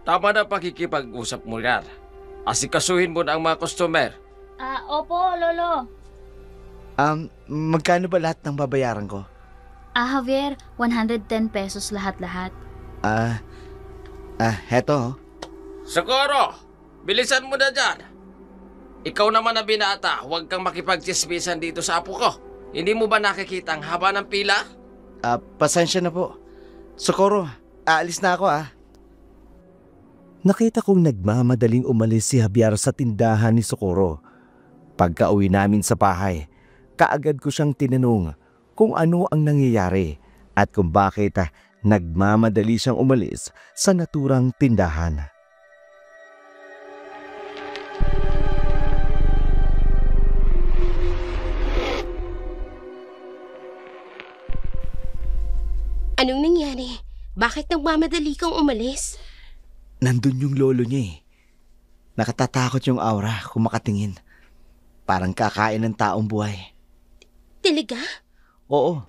tama na pakikipag-usap mo yan. Asikasuhin mo na ang mga customer. Opo, Lolo. Magkano ba lahat ng babayaran ko? Javier, 110 pesos lahat-lahat. Heto. Socorro, bilisan mo na dyan. Ikaw naman na binata, huwag kang makipagtsismisan dito sa apo ko. Hindi mo ba nakikita ang haba ng pila? Pasensya na po. Socorro, aalis na ako Nakita kong nagmamadaling umalis si Javier sa tindahan ni Socorro. Pagka-uwi namin sa bahay, kaagad ko siyang tinanong kung ano ang nangyayari at kung bakit nagmamadali siyang umalis sa naturang tindahan. Anong nangyari? Bakit nagmamadali kang umalis? Nandun yung lolo niya eh. Nakatatakot yung aura kung makatingin. Parang kakain ng taong buhay. Talaga? Oo.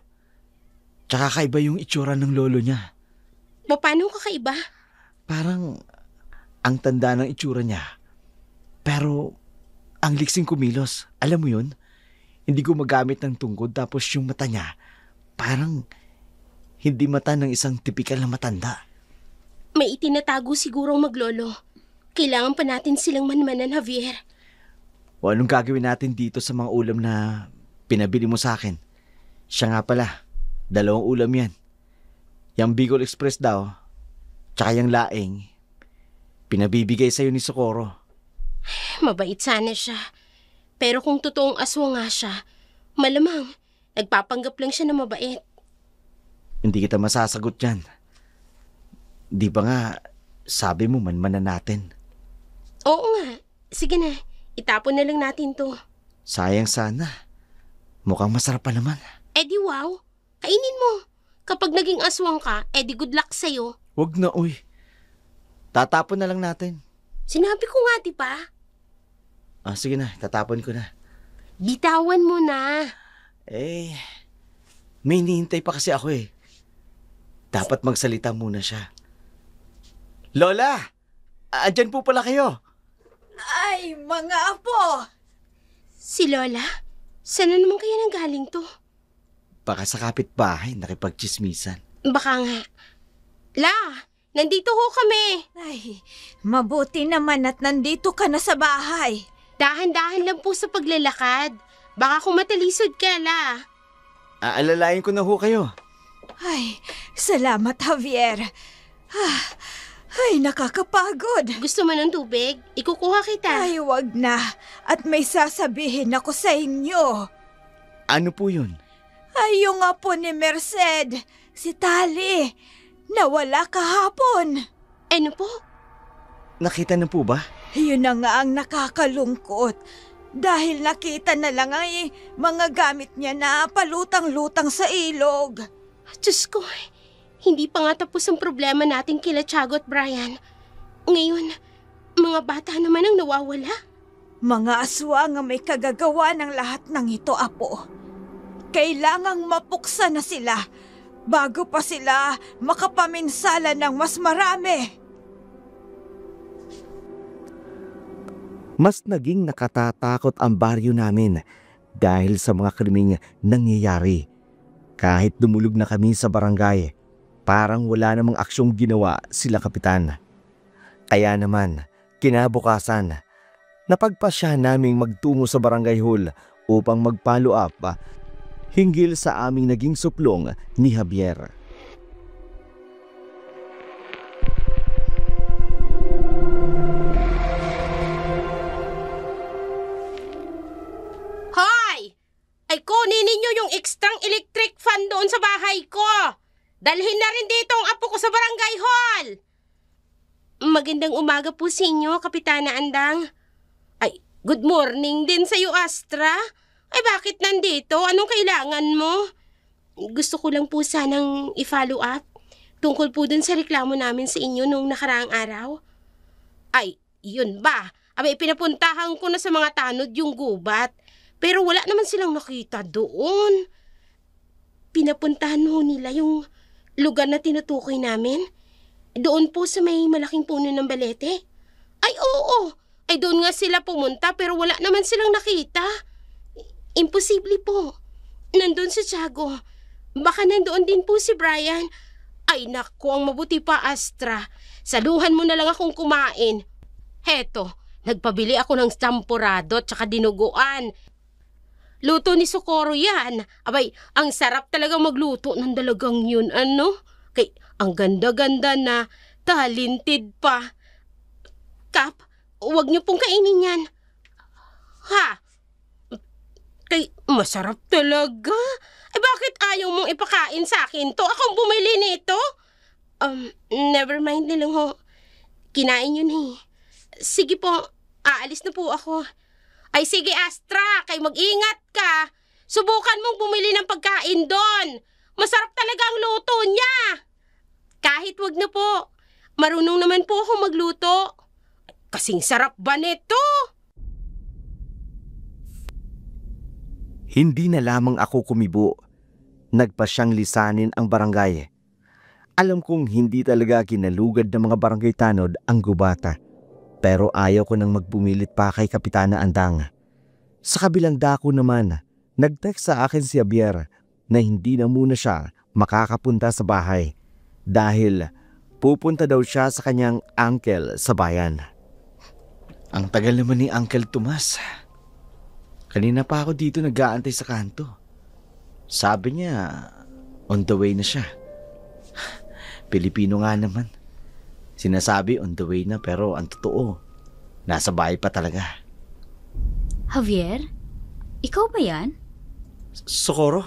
Tsaka kaiba yung itsura ng lolo niya. Paano kakaiba? Parang ang tanda ng itsura niya. Pero ang liksing kumilos. Alam mo yun? Hindi ko magamit ng tungkod tapos yung mata niya parang hindi mata ng isang tipikal na matanda. May itinatago siguro maglolo. Kailangan pa natin silang manmanan, Javier. O anong gagawin natin dito sa mga ulam na pinabili mo sa akin? Siya nga pala, 2 ulam yan. Yang Bicol Express daw, tsaka yung laing, pinabibigay sa'yo ni Socorro. Mabait sana siya. Pero kung totoong aswang nga siya, malamang nagpapanggap lang siya na mabait. Hindi kita masasagot yan. Di ba nga, sabi mo manmanan natin. Oo nga. Sige na, itapon na lang natin to. Sayang sana. Mukhang masarap pa naman. Di wow, kainin mo. Kapag naging aswang ka, di good luck sa'yo. Wag na, uy. Tatapon na lang natin. Sinabi ko nga, di ba? Sige na, tatapon ko na. Bitawan mo na. May hinihintay pa kasi ako eh. Dapat magsalita muna siya. Lola! Andyan po pala kayo. Ay, mga apo! Si Lola? Saan na naman kaya nanggaling to? Baka sa kapitbahay nakipagchismisan. Baka nga. La, nandito ho kami. Ay, mabuti naman at nandito ka na sa bahay. Dahan-dahan lang po sa paglalakad. Baka kung matalisod ka, La. Aalalayan ko na ho kayo. Ay, salamat, Javier. Ay, nakakapagod. Gusto mo ng tubig? Ikukuha kita. Ay, wag na. At may sasabihin ako sa inyo. Ano po yun? Ay, yung apo ni Merced, si Tali, nawala kahapon. Ano po? Nakita na po ba? Yun na nga ang nakakalungkot. Dahil nakita na lang ay mga gamit niya na palutang-lutang sa ilog. Diyos ko, hindi pa nga tapos ang problema natin kila Tiago at Brian. Ngayon, mga bata naman ang nawawala. Mga aswang ang may kagagawa ng lahat ng ito, apo. Kailangang mapuksa na sila bago pa sila makapaminsala ng mas marami. Mas naging nakatatakot ang baryo namin dahil sa mga krimeng nangyayari. Kahit dumulog na kami sa barangay, parang wala namang aksyong ginawa sila kapitan. Kaya naman, kinabukasan, napagpasya naming magtungo sa barangay hall upang mag-follow up hinggil sa aming naging suplong ni Javier. Hoy! Ay kunin ninyo yung ekstrang electric fan doon sa bahay ko. Dalhin na rin dito ang apo ko sa barangay hall. Magandang umaga po sa inyo, Kapitana Andang. Ay, good morning din sa'yo, Astra. Ay, bakit nandito? Anong kailangan mo? Gusto ko lang po sanang i-follow up tungkol po dun sa reklamo namin sa inyo nung nakaraang araw. Ay, yun ba? Abay, pinapuntahan ko na sa mga tanod yung gubat. Pero wala naman silang nakita doon. Pinapuntahan ho nila yung lugar na tinutukoy namin. Doon po sa may malaking puno ng balete. Ay, oo. Ay, doon nga sila pumunta pero wala naman silang nakita. Imposible po. Nandun si Tiago. Baka nandoon din po si Brian. Ay, naku, ang mabuti pa, Astra. Saluhan mo na lang akong kumain. Heto, nagpabili ako ng champurado at saka dinuguan. Luto ni Socorro yan. Abay, ang sarap talaga magluto ng dalagang yun, ano? Kay, ang ganda-ganda na, talented pa. Kap, huwag niyo pong kainin yan. Ha? Masarap talaga. Bakit ayaw mong ipakain sa akin to? Akong bumili nito. Never mind na lang ho. Kinain yun eh. Sige po, aalis na po ako. Ay sige Astra, kay mag-ingat ka. Subukan mong bumili ng pagkain doon. Masarap talaga ang luto niya. Kahit wag na po. Marunong naman po ako magluto. Kasing sarap ba nito? Hindi na lamang ako kumibo. Nagpa siyang lisanin ang barangay. Alam kong hindi talaga kinalugad ng mga barangay tanod ang gubata. Pero ayaw ko nang magpumilit pa kay Kapitana Andang. Sa kabilang dako naman, nag-text sa akin si Javier na hindi na muna siya makakapunta sa bahay dahil pupunta daw siya sa kanyang uncle sa bayan. Ang tagal naman ni Uncle Tomas. Kanina pa ako dito nag-aantay sa kanto. Sabi niya, on the way na siya. Pilipino nga naman. Sinasabi on the way na pero ang totoo, nasa bahay pa talaga. Javier? Ikaw ba yan? Socorro?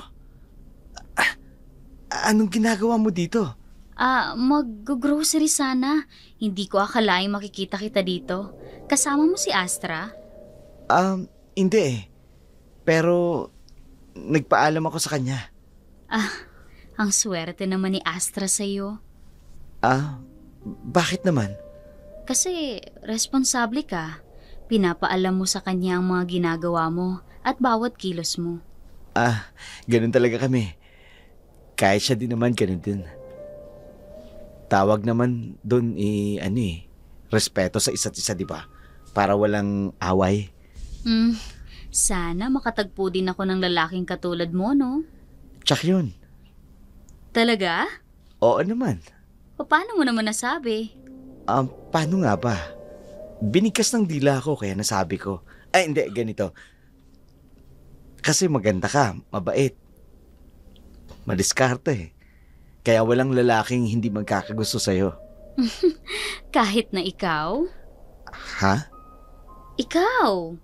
Anong ginagawa mo dito? Mag-grocery sana. Hindi ko akalaing makikita kita dito. Kasama mo si Astra? Hindi eh. Pero nagpaalam ako sa kanya. Ang swerte naman ni Astra sa'yo. Bakit naman? Kasi responsable ka. Pinapaalam mo sa kanya ang mga ginagawa mo at bawat kilos mo. Ganun talaga kami. Kahit siya din naman, ganun din. Tawag naman doon respeto sa isa't isa, di ba? Para walang away. Sana makatagpo din ako ng lalaking katulad mo, no? Tsak yun. Talaga? Oo naman. Paano mo naman nasabi? Paano nga ba? Binigkas ng dila ko kaya nasabi ko. Ay, hindi, ganito. Kasi maganda ka, mabait. Madiskarte. Kaya walang lalaking hindi magkakagusto sa'yo. Kahit na ikaw? Ha? Ikaw!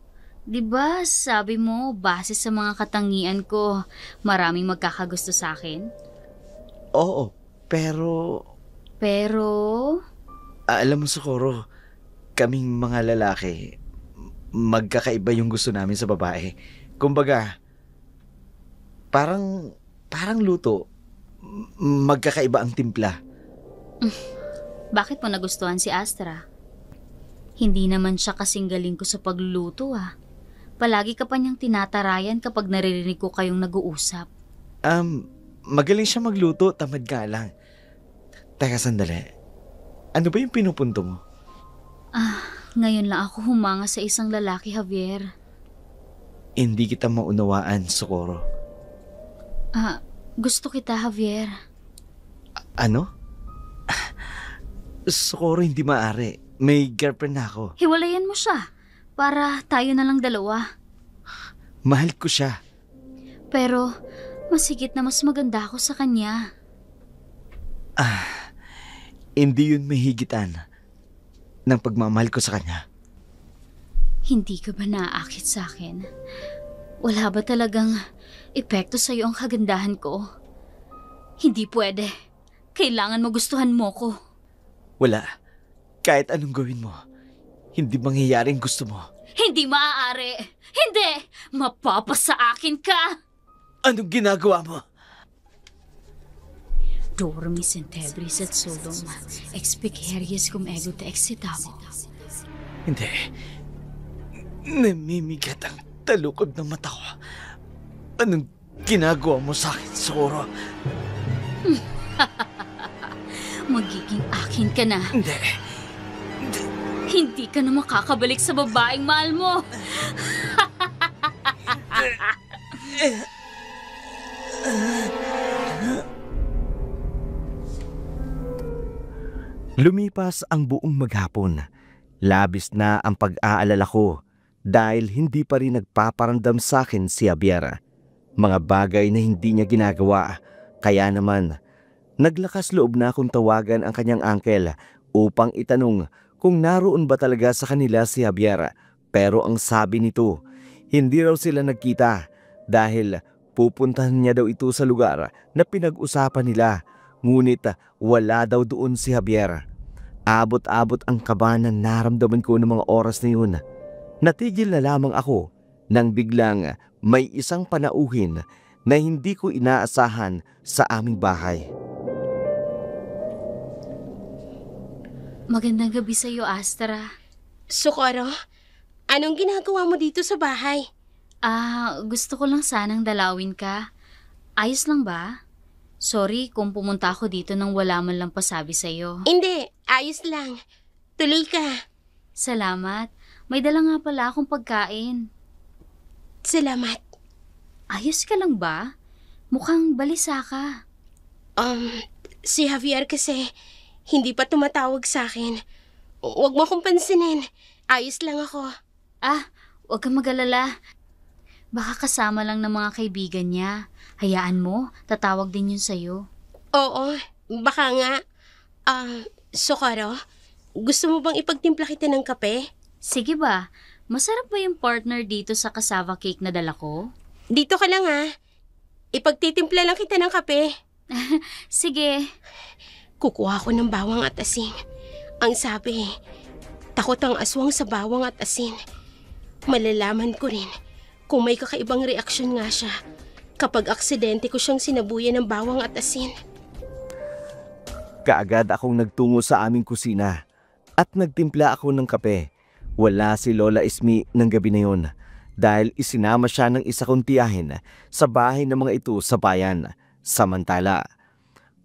Diba sabi mo, base sa mga katangian ko, maraming magkakagusto sa akin? Oo, pero... alam mo, Socorro, kaming mga lalaki, magkakaiba yung gusto namin sa babae. Kumbaga, parang luto, magkakaiba ang timpla. Bakit mo nagustuhan si Astra? Hindi naman siya kasing galing ko sa pagluluto Palagi ka pa niyang tinatarayan kapag naririnig ko kayong nag-uusap. Magaling siya magluto, tamad ka lang. Teka, sandali. Ano ba yung pinupunto mo? Ngayon lang ako humanga sa isang lalaki, Javier. Hindi kita maunawaan, Socorro. Gusto kita, Javier. Ano? Socorro, hindi maaari. May girlfriend na ako. Hiwalayan mo siya. Para tayo na lang dalawa. Mahal ko siya. Pero, masigit na mas maganda ako sa kanya. Hindi yun mahigitan ng pagmamahal ko sa kanya. Hindi ka ba naaakit sa akin? Wala ba talagang epekto sa'yo ang kagandahan ko? Hindi pwede. Kailangan magustuhan mo ko. Wala. Kahit anong gawin mo, hindi mangyayaring gusto mo. Hindi maaari. Hindi! Mapapasa akin ka! Anong ginagawa mo? Dormis in tebris et solum, expecerius cum ego te excitamo. Hindi. Namimigat ang talukod ng mata ko. Anong ginagawa mo sa akin, Socorro? Magiging akin ka na. Hindi. Hindi ka na makakabalik sa babaeng mahal mo. Lumipas ang buong maghapon. Labis na ang pag-aalala ko dahil hindi pa rin nagpaparamdam sa akin si Javier. Mga bagay na hindi niya ginagawa. Kaya naman, naglakas loob na akong tawagan ang kanyang uncle upang itanong kung naroon ba talaga sa kanila si Javier. Pero ang sabi nito, hindi raw sila nagkita dahil pupuntahan niya daw ito sa lugar na pinag-usapan nila. Ngunit wala daw doon si Javier. Abot-abot ang kaba na naramdaman ko ng mga oras na yun. Natigil na lamang ako nang biglang may isang panauhin na hindi ko inaasahan sa aming bahay. Magandang gabi sa iyo, Astra. Socorro, anong ginagawa mo dito sa bahay? Gusto ko lang sanang dalawin ka. Ayos lang ba? Sorry kung pumunta ako dito nang wala man lang pasabi sa iyo. Hindi, ayos lang. Tuloy ka. Salamat. May dala nga pala akong pagkain. Salamat. Ayos ka lang ba? Mukhang balisa ka. Si Javier kasi hindi pa tumatawag sa akin. Huwag mo akong pansinin. Ayos lang ako. Huwag kang mag-alala. Baka kasama lang ng mga kaibigan niya. Hayaan mo, tatawag din yun sa'yo. Oo, baka nga. Socorro, gusto mo bang ipagtimpla kita ng kape? Sige ba? Masarap ba yung partner dito sa cassava cake na dala ko? Dito ka lang Ipagtitimpla lang kita ng kape. Sige. Kukuha ko ng bawang at asin. Ang sabi, takot ang aswang sa bawang at asin. Malalaman ko rin kung may kakaibang reaksyon nga siya kapag aksidente ko siyang sinabuyan ng bawang at asin. Kaagad akong nagtungo sa aming kusina at nagtimpla ako ng kape. Wala si Lola Ismi ng gabi na yun dahil isinama siya ng isa kong tiyahin sa bahay ng mga ito sa bayan. Samantala,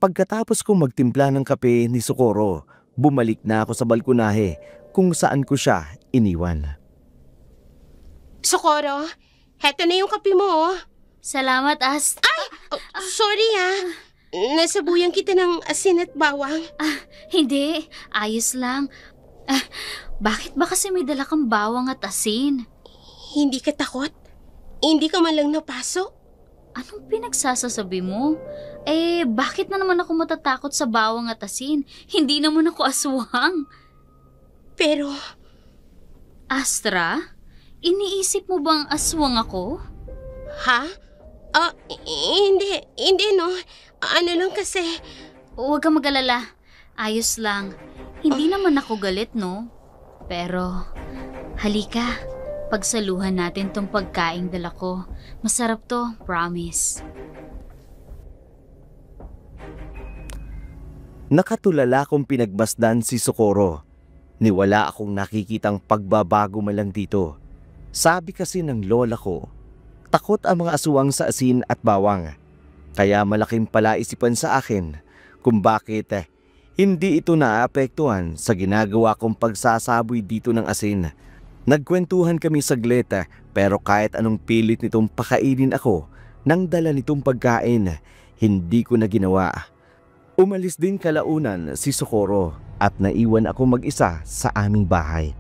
pagkatapos kong magtimpla ng kape ni Socorro, bumalik na ako sa balkonahe kung saan ko siya iniwan. Socorro, heto na yung kape mo. Salamat, Ast. Sorry nasabuyan kita ng asin at bawang. Hindi. Ayos lang. Bakit ba kasi may dala kang bawang at asin? Hindi ka takot? Hindi ka man lang napasok? Anong pinagsasasabi mo? Bakit na naman ako matatakot sa bawang at asin? Hindi naman ako aswang. Pero... Astra? Iniisip mo bang aswang ako? Ha? Hindi no. Ano lang kasi... Huwag kang mag-alala. Ayos lang. Hindi naman ako galit, no? Pero, halika. Pagsaluhan natin tong pagkaing dala ko. Masarap to, promise. Nakatulala kong pinagmasdan si Socorro. Niwala akong nakikitang pagbabago man lang dito. Sabi kasi ng lola ko, takot ang mga aswang sa asin at bawang. Kaya malaking palaisipan sa akin kung bakit hindi ito naapektuhan sa ginagawa kong pagsasaboy dito ng asin. Nagkwentuhan kami saglit pero kahit anong pilit nitong pakainin ako nang dala nitong pagkain, hindi ko na ginawa. Umalis din kalaunan si Socorro at naiwan ako mag-isa sa aming bahay.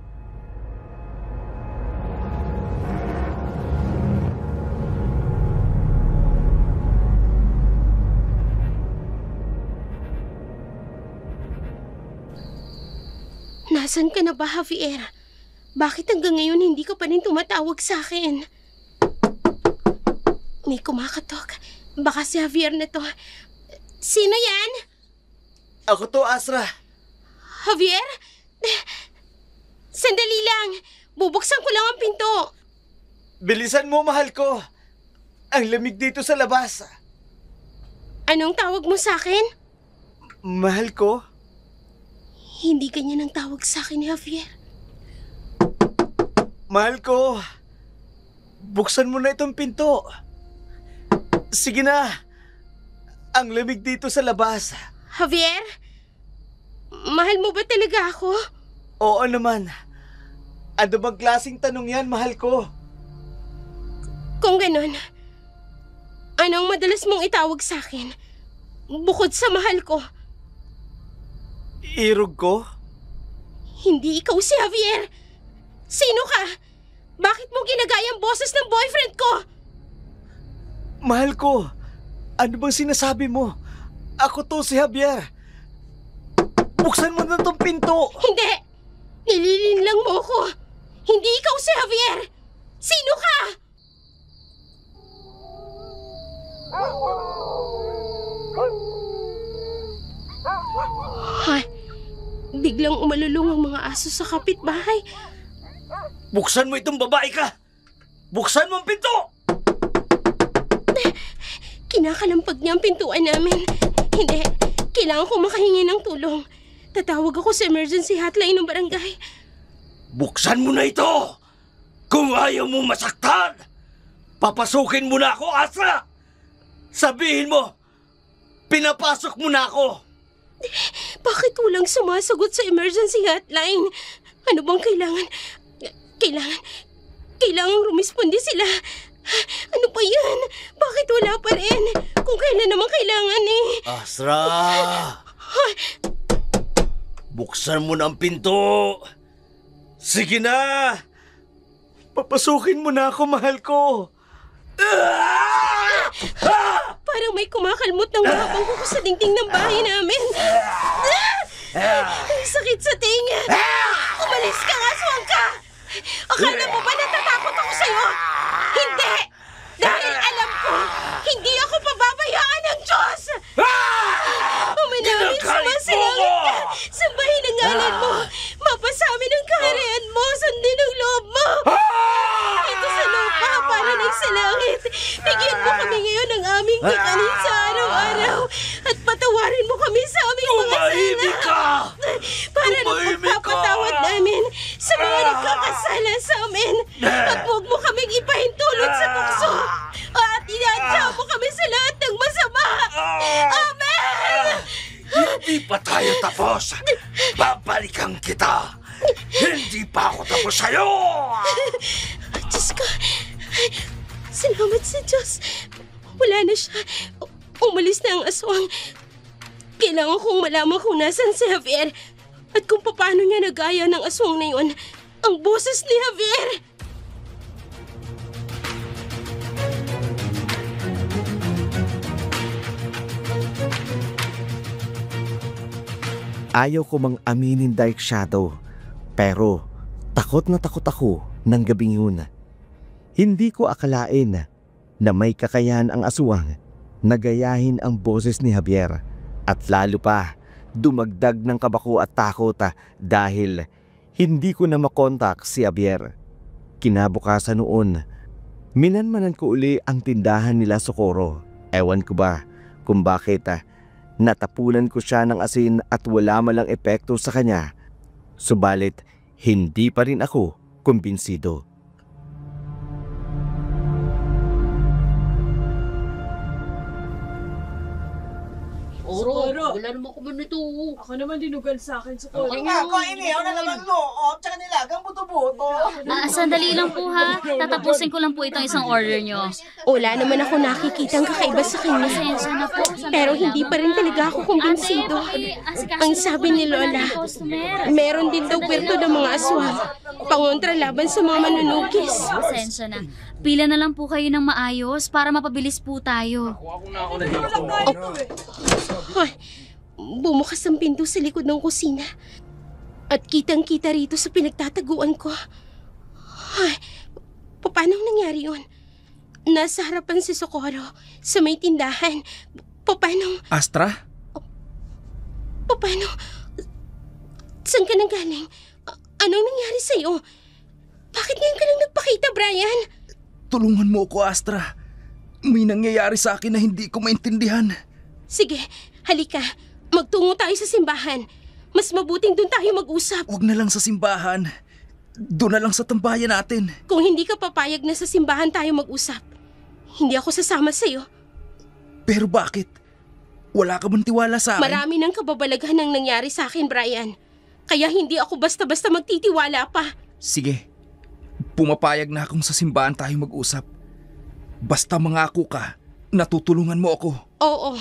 Nasaan ka na ba, Javier? Bakit hanggang ngayon hindi ka pa rin tumatawag sa akin? May kumakatok. Baka si Javier na to. Sino yan? Ako to, Astra. Javier? Sandali lang. Bubuksan ko lang ang pinto. Bilisan mo, mahal ko. Ang lamig dito sa labas. Anong tawag mo sa akin? Mahal ko? Hindi ganyan ang tawag sa akin ni Javier. Mahal ko. Buksan mo na itong pinto. Sige na. Ang lamig dito sa labas. Javier? Mahal mo ba talaga ako? Oo naman. Ano bang klaseng tanong yan, mahal ko? Kung ganon, anong madalas mong itawag sa akin? Bukod sa mahal ko. Irog ko? Hindi ikaw si Javier. Sino ka? Bakit mo ginagayang boses ng boyfriend ko? Mahal ko, ano bang sinasabi mo? Ako to si Javier. Buksan mo na tong pinto. Hindi! Nililinlang mo ko. Hindi ikaw si Javier. Sino ka? Ay, biglang umalulong ang mga aso sa kapitbahay. Buksan mo itong babae ka! Buksan mo ang pinto! Kinakalampag niya ang pintuan namin. Hindi, kailangan ko makahingi ng tulong. Tatawag ako sa emergency hotline ng barangay. Buksan mo na ito! Kung ayaw mo masaktan, papasukin mo na ako, Astra! Sabihin mo, pinapasok mo na ako! Bakit walang sumasagot sa emergency hotline? Ano bang kailangan? Kailangan rumisponde sila. Ano pa yan? Bakit wala pa rin? Kung kailan naman kailangan eh. Astra! Buksan mo na ang pinto! Sige na! Papasukin mo na ako, mahal ko! Parang may kumakalmot ng mahabang kuko sa dingding ng bahay namin. Ang sakit sa tinga. Umalis ka nga, aswang ka! Akala mo ba natatakot ako sa'yo? Hindi! Dahil alam ko, hindi ako pababayaan ng Diyos! Umanaming sumasalangit ka! Sambahin ang ngalan mo! Mapasamin ang kaharian mo! Sundin ang loob mo! Ito sa lupa para nagsalangit! Bigyan mo kami ngayon ng aming kakanin sa araw-araw! At patawarin mo kami sa aming mga sala! Umahimik ka! Para napagpapatawad namin sa mga nagkakasala sa amin! At huwag mo kaming ipahintulot sa tukso! At inadya mo kami sa lahat ng masama! Amen! Hindi pa tayo tapos! Babalikan kita! Hindi pa ako tapos sa'yo! Diyos ko! Salamat sa Diyos! Wala na siya. Umalis na ang aswang. Kailangan kong malaman kung nasan si Javier at kung paano niya nagaya ng aswang na yun. Ang boses ni Javier! Ayaw ko mang aminin, Dark Shadow, pero takot na takot ako ng gabing yun. Hindi ko akalain na may kakayahan ang aswang na gayahin ang boses ni Javier at lalo pa dumagdag ng kabako at takot dahil hindi ko na makontak si Javier. Kinabukasan noon, minanmanan ko uli ang tindahan nila Socorro. Ewan ko ba kung bakit natapunan ko siya ng asin at wala malang epekto sa kanya. Subalit, hindi pa rin ako kumbinsido. Oro, wala naman ko man ito. Ako naman dinugal sa akin, Socorro. Ako, inihaw na naman loob, tsaka nilagang buto-buto. Sandali lang po ha. Tatapusin ko lang po itong isang order nyo. Wala naman ako nakikitang kakaiba sa kanya. Pasensya na po. Pero hindi pa rin talaga ako kumbinsido. Ang sabi ni Lola, meron din daw kwento ng mga aswang. Pangontra laban sa mga manunugis. Pasensya na. Pila na lang po kayo ng maayos para mapabilis po tayo. Ay, bumukas ang pinto sa likod ng kusina. At kitang-kita rito sa pinagtataguan ko. Ay, paano nangyari yun? Nasa harapan si Socorro sa may tindahan. Paano? Astra? Paano? Saan ka nang galing? Anong nangyari sa'yo? Bakit ngayon ka lang nagpakita, Brian? Tulungan mo ako, Astra. May nangyayari sa akin na hindi ko maintindihan. Sige, halika. Magtungo tayo sa simbahan. Mas mabuting doon tayo mag-usap. Huwag na lang sa simbahan. Doon na lang sa tambayan natin. Kung hindi ka papayag na sa simbahan tayo mag-usap, hindi ako sasama sa'yo. Pero bakit? Wala ka bang tiwala sa akin? Marami ng kababalaghan ang nangyari sa akin, Brian. Kaya hindi ako basta-basta magtitiwala pa. Sige. Pumapayag na akong sa simbahan tayo mag-usap. Basta mangako ka, natutulungan mo ako. Oo,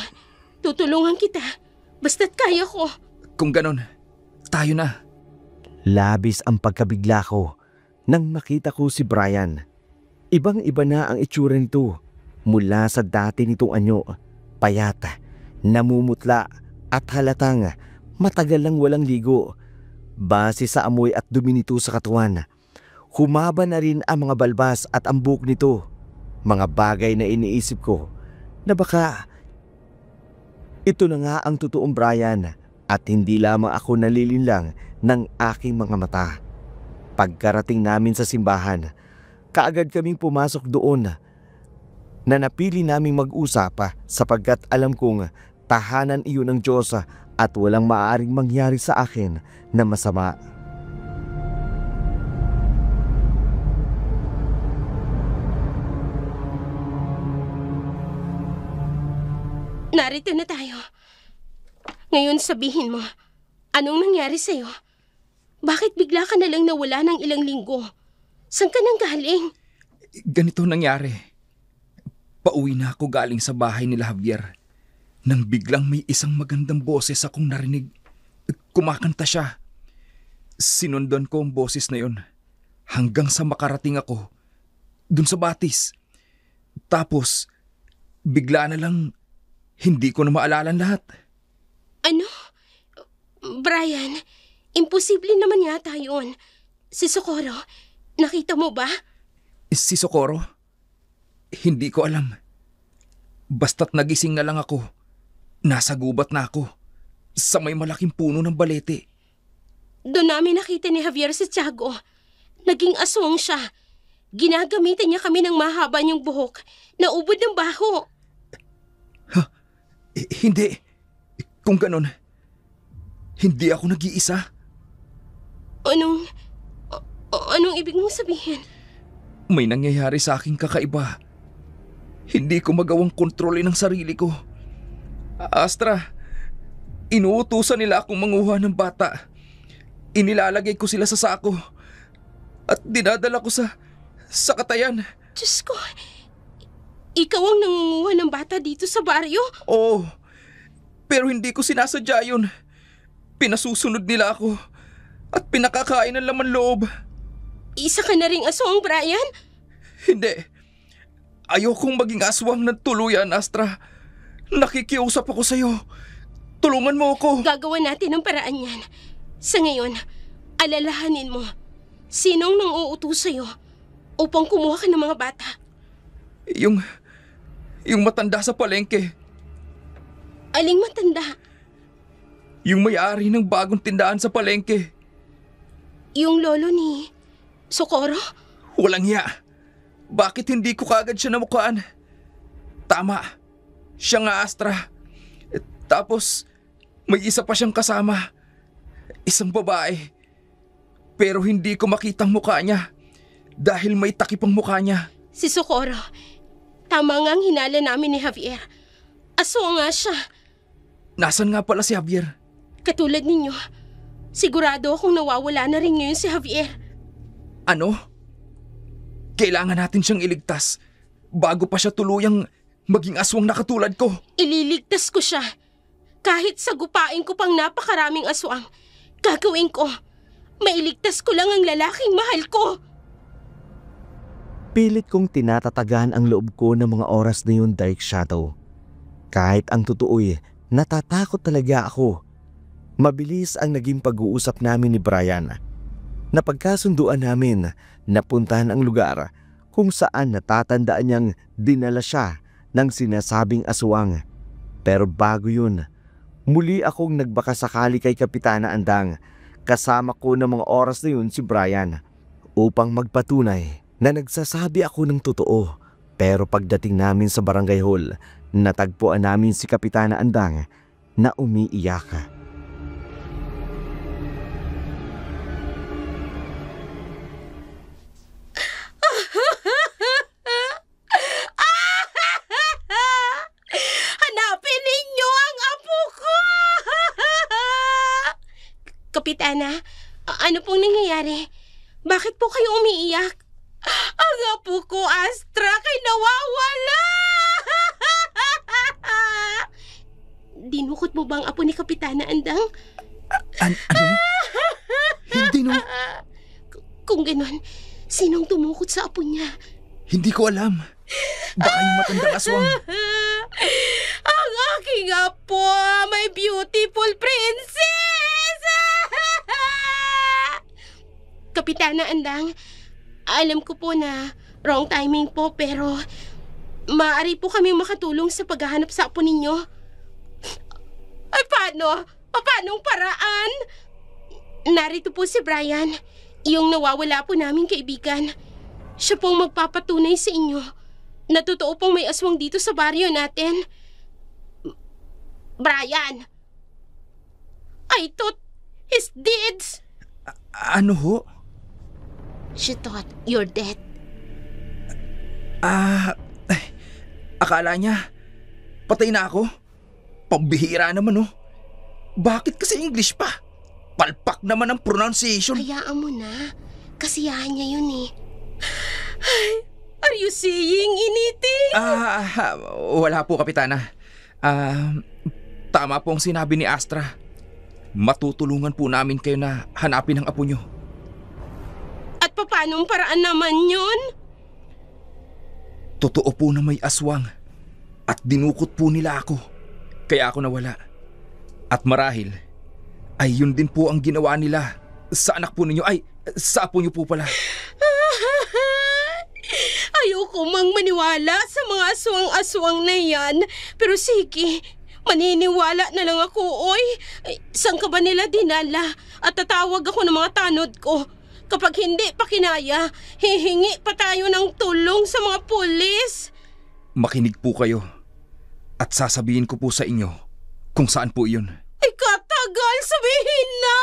tutulungan kita. Basta't kaya ko. Kung ganon, tayo na. Labis ang pagkabigla ko nang makita ko si Brian. Ibang-iba na ang itsura nito mula sa dati nitong anyo. Payat, namumutla at halatang matagal lang walang ligo. Base sa amoy at dumi nito sa katawan, humaba na rin ang mga balbas at ang buhok nito. Mga bagay na iniisip ko na baka ito na nga ang totoong Brian at hindi lamang ako nalilinlang ng aking mga mata. Pagkarating namin sa simbahan, kaagad kaming pumasok doon na napili naming mag-usap sapagkat alam kong tahanan iyon ng Diyos at walang maaaring mangyari sa akin na masama. Narito na tayo. Ngayon sabihin mo, anong nangyari sa'yo? Bakit bigla ka na lang nawala ng ilang linggo? Saan ka nang galing? Ganito nangyari. Pauwi na ako galing sa bahay nila Javier. Nang biglang may isang magandang boses akong narinig. Kumakanta siya. Sinundan ko ang boses na yon hanggang sa makarating ako dun sa batis. Tapos, bigla na lang hindi ko na maalala lahat. Ano? Brian, imposible naman yata yun. Si Socorro, nakita mo ba? Si Socorro? Hindi ko alam. Basta't nagising na lang ako. Nasa gubat na ako. Sa may malaking puno ng balete. Doon namin nakita ni Javier si Tiago. Naging aswang siya. Ginagamitan niya kami ng mahaba niyang buhok na ubod ng baho. Hindi. Kung ganon, hindi ako nag-iisa. Anong ibig mong sabihin? May nangyayari sa aking kakaiba. Hindi ko magawang kontrolin ang sarili ko. Astra, inuutusan nila akong manguha ng bata. Inilalagay ko sila sa sako at dinadala ko sa katayan. Diyos ko, ikaw ang nangunguha ng bata dito sa baryo? Oo, pero hindi ko sinasadya yun. Pinasusunod nila ako at pinakakain ng laman loob. Isa ka na ring aswang, Brian? Hindi. Ayokong maging aswang ng tuluyan, Astra. Nakikiusap ako sa'yo. Tulungan mo ako. Gagawa natin ang paraan yan. Sa ngayon, alalahanin mo, sinong nang uutos sa'yo upang kumuha ka ng mga bata? Yung matanda sa palengke. Aling matanda? Yung may-ari ng bagong tindahan sa palengke. Yung lolo ni Socorro? Walang hiya. Bakit hindi ko kagad siya namukhaan? Tama. Siya nga, Astra. Tapos, may isa pa siyang kasama. Isang babae. Pero hindi ko makitang mukha niya dahil may takip ang mukha niya. Si Socorro. Tama nga ang hinala namin ni Javier. Aswang nga siya. Nasaan nga pala si Javier? Katulad ninyo, sigurado akong nawawala na rin ngayon si Javier. Ano? Kailangan natin siyang iligtas bago pa siya tuluyang maging aswang na katulad ko. Ililigtas ko siya. Kahit sagupain ko pang napakaraming aswang, gagawin ko. Mailigtas ko lang ang lalaking mahal ko. Pilit kong tinatatagan ang loob ko ng mga oras na yun, Dark Shadow. Kahit ang totoo'y natatakot talaga ako. Mabilis ang naging pag-uusap namin ni Brian. Napagkasunduan namin na puntahan ang lugar kung saan natatandaan niyang dinala siya ng sinasabing aswang. Pero bago yun, muli akong nagbakasakali kay Kapitana Andang. Kasama ko ng mga oras na yun si Brian upang magpatunay na nagsasabi ako ng totoo. Pero pagdating namin sa barangay hall, natagpuan namin si Kapitana Andang na umiiyak. Hanapin ninyo ang apo ko! Kapitana, ano pong nangyayari? Bakit po kayo umiiyak? Ang apo ko, Astra, kay nawawala! Dinukot mo ba ang apo ni Kapitana Andang? Ano? Hindi no. Kung ganon, sinong tumukot sa apo niya? Hindi ko alam. Baka yung matandang aswang. Ang aking apo, my beautiful princess! Kapitana Andang, alam ko po na wrong timing po pero maaari po kami makatulong sa paghahanap sa apo ninyo. Ay paano? Paanong paraan? Narito po si Brian, yung nawawala po naming kaibigan. Siya pong magpapatunay sa inyo na totoo pong may aswang dito sa baryo natin. Brian! I thought his deeds. Ano ho? She thought you're dead. Akala niya, patay na ako? Pambihira naman oh. Bakit kasi English pa? Palpak naman ang pronunciation. Hayaan mo na. Kasiyahan niya yun eh. Are you seeing anything? Wala po, Kapitana. Tama po ang sinabi ni Astra. Matutulungan po namin kayo na hanapin ang apo nyo. At paanong paraan naman yun? Totoo po na may aswang at dinukot po nila ako. Kaya ako nawala. At marahil ay yun din po ang ginawa nila sa anak po ninyo. Ay, sa apo nyo po pala. Ayoko mang maniwala sa mga aswang-aswang na yan. Pero sige, maniniwala na lang ako, oy. Ay, saan ka ba nila dinala? At tatawag ako ng mga tanod ko. Kapag hindi pa kinaya, hihingi pa tayo ng tulong sa mga pulis. Makinig po kayo. At sasabihin ko po sa inyo kung saan po iyon. Ay, katagal, sabihin na!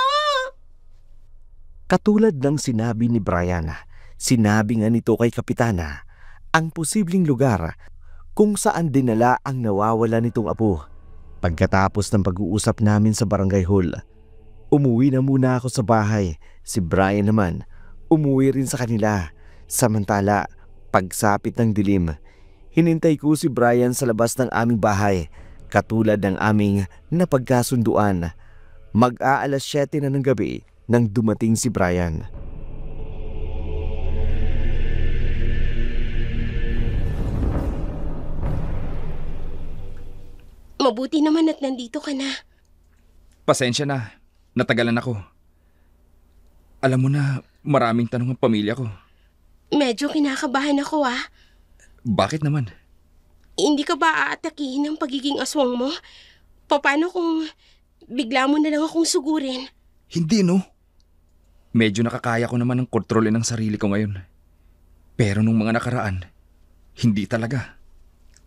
Katulad ng sinabi ni Brian, sinabi nga nito kay Kapitana ang posibleng lugar kung saan dinala ang nawawala nitong apo. Pagkatapos ng pag-uusap namin sa barangay hall, umuwi na muna ako sa bahay. Si Brian naman, umuwi rin sa kanila. Samantala, pagsapit ng dilim, hinintay ko si Brian sa labas ng aming bahay. Katulad ng aming napagkasunduan, mag-aalas 7 na ng gabi nang dumating si Brian. Mabuti naman at nandito ka na. Pasensya na, natagalan ako. Alam mo na, maraming tanong ang pamilya ko. Medyo kinakabahan ako ah. Bakit naman? Hindi ka ba aatakihin ng pagiging aswang mo? Paano kung bigla mo na lang akong sugurin? Hindi no. Medyo nakakaya ko naman ang kontrolin ng sarili ko ngayon. Pero nung mga nakaraan, hindi talaga.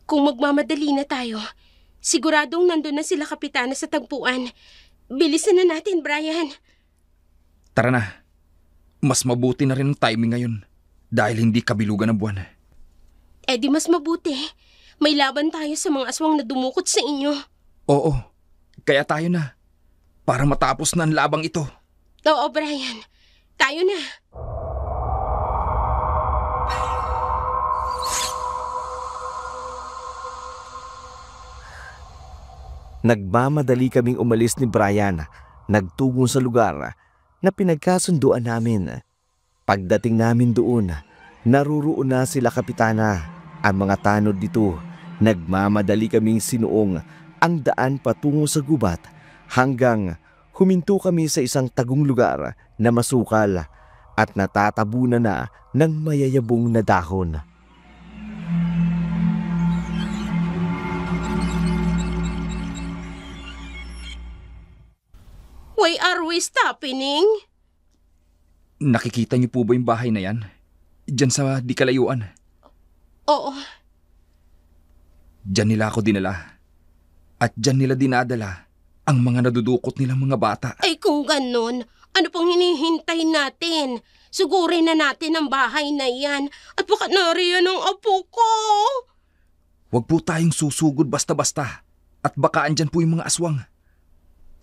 Kung magmamadali na tayo, siguradong nandun na sila Kapitana sa tagpuan. Bilisan na natin, Brian. Tara na. Mas mabuti na rin ang timing ngayon dahil hindi kabilugan ng buwan. Eh di mas mabuti. May laban tayo sa mga aswang na dumukot sa inyo. Oo, kaya tayo na. Para matapos na ang labang ito. Oo, Brian. Tayo na. Nagmamadali kaming umalis ni Brian, nagtungo sa lugar na pinagkasunduan namin. Pagdating namin doon, naruroon na sila Kapitana. Ang mga tanod dito, nagmamadali kaming sinuong ang daan patungo sa gubat hanggang huminto kami sa isang tagong lugar na masukal at natatabunan na ng mayayabong na dahon. Why are we stopping? Nakikita niyo po ba yung bahay na yan? Diyan sa di kalayuan. Oo. Diyan nila ako dinala. At diyan nila dinadala ang mga nadudukot nilang mga bata. Ay kung ganun, ano pang hinihintay natin? Sugurin na natin ang bahay na yan at baka nariyan ang apo ko. Huwag po tayong susugod basta-basta at baka andyan po yung mga aswang.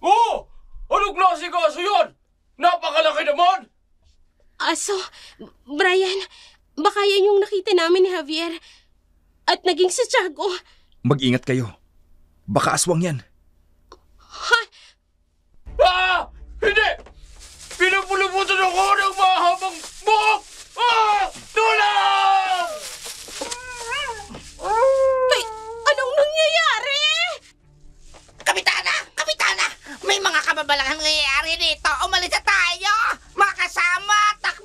Oh! Anong klase kaso yun? Napakalaki naman! Aso, Brian, baka yan yung nakita namin ni Javier at naging si Tiago. Mag-ingat kayo. Baka aswang yan. Ha? Ah! Hindi! Pinapulubutan ako ng mahabang buhok! Ah! Tulong! Ay, anong nangyayari? Kapitana! Kapitana! May mga kababalaghan nangyayari dito. Umalis na tayo! Mga kasama! Takbo!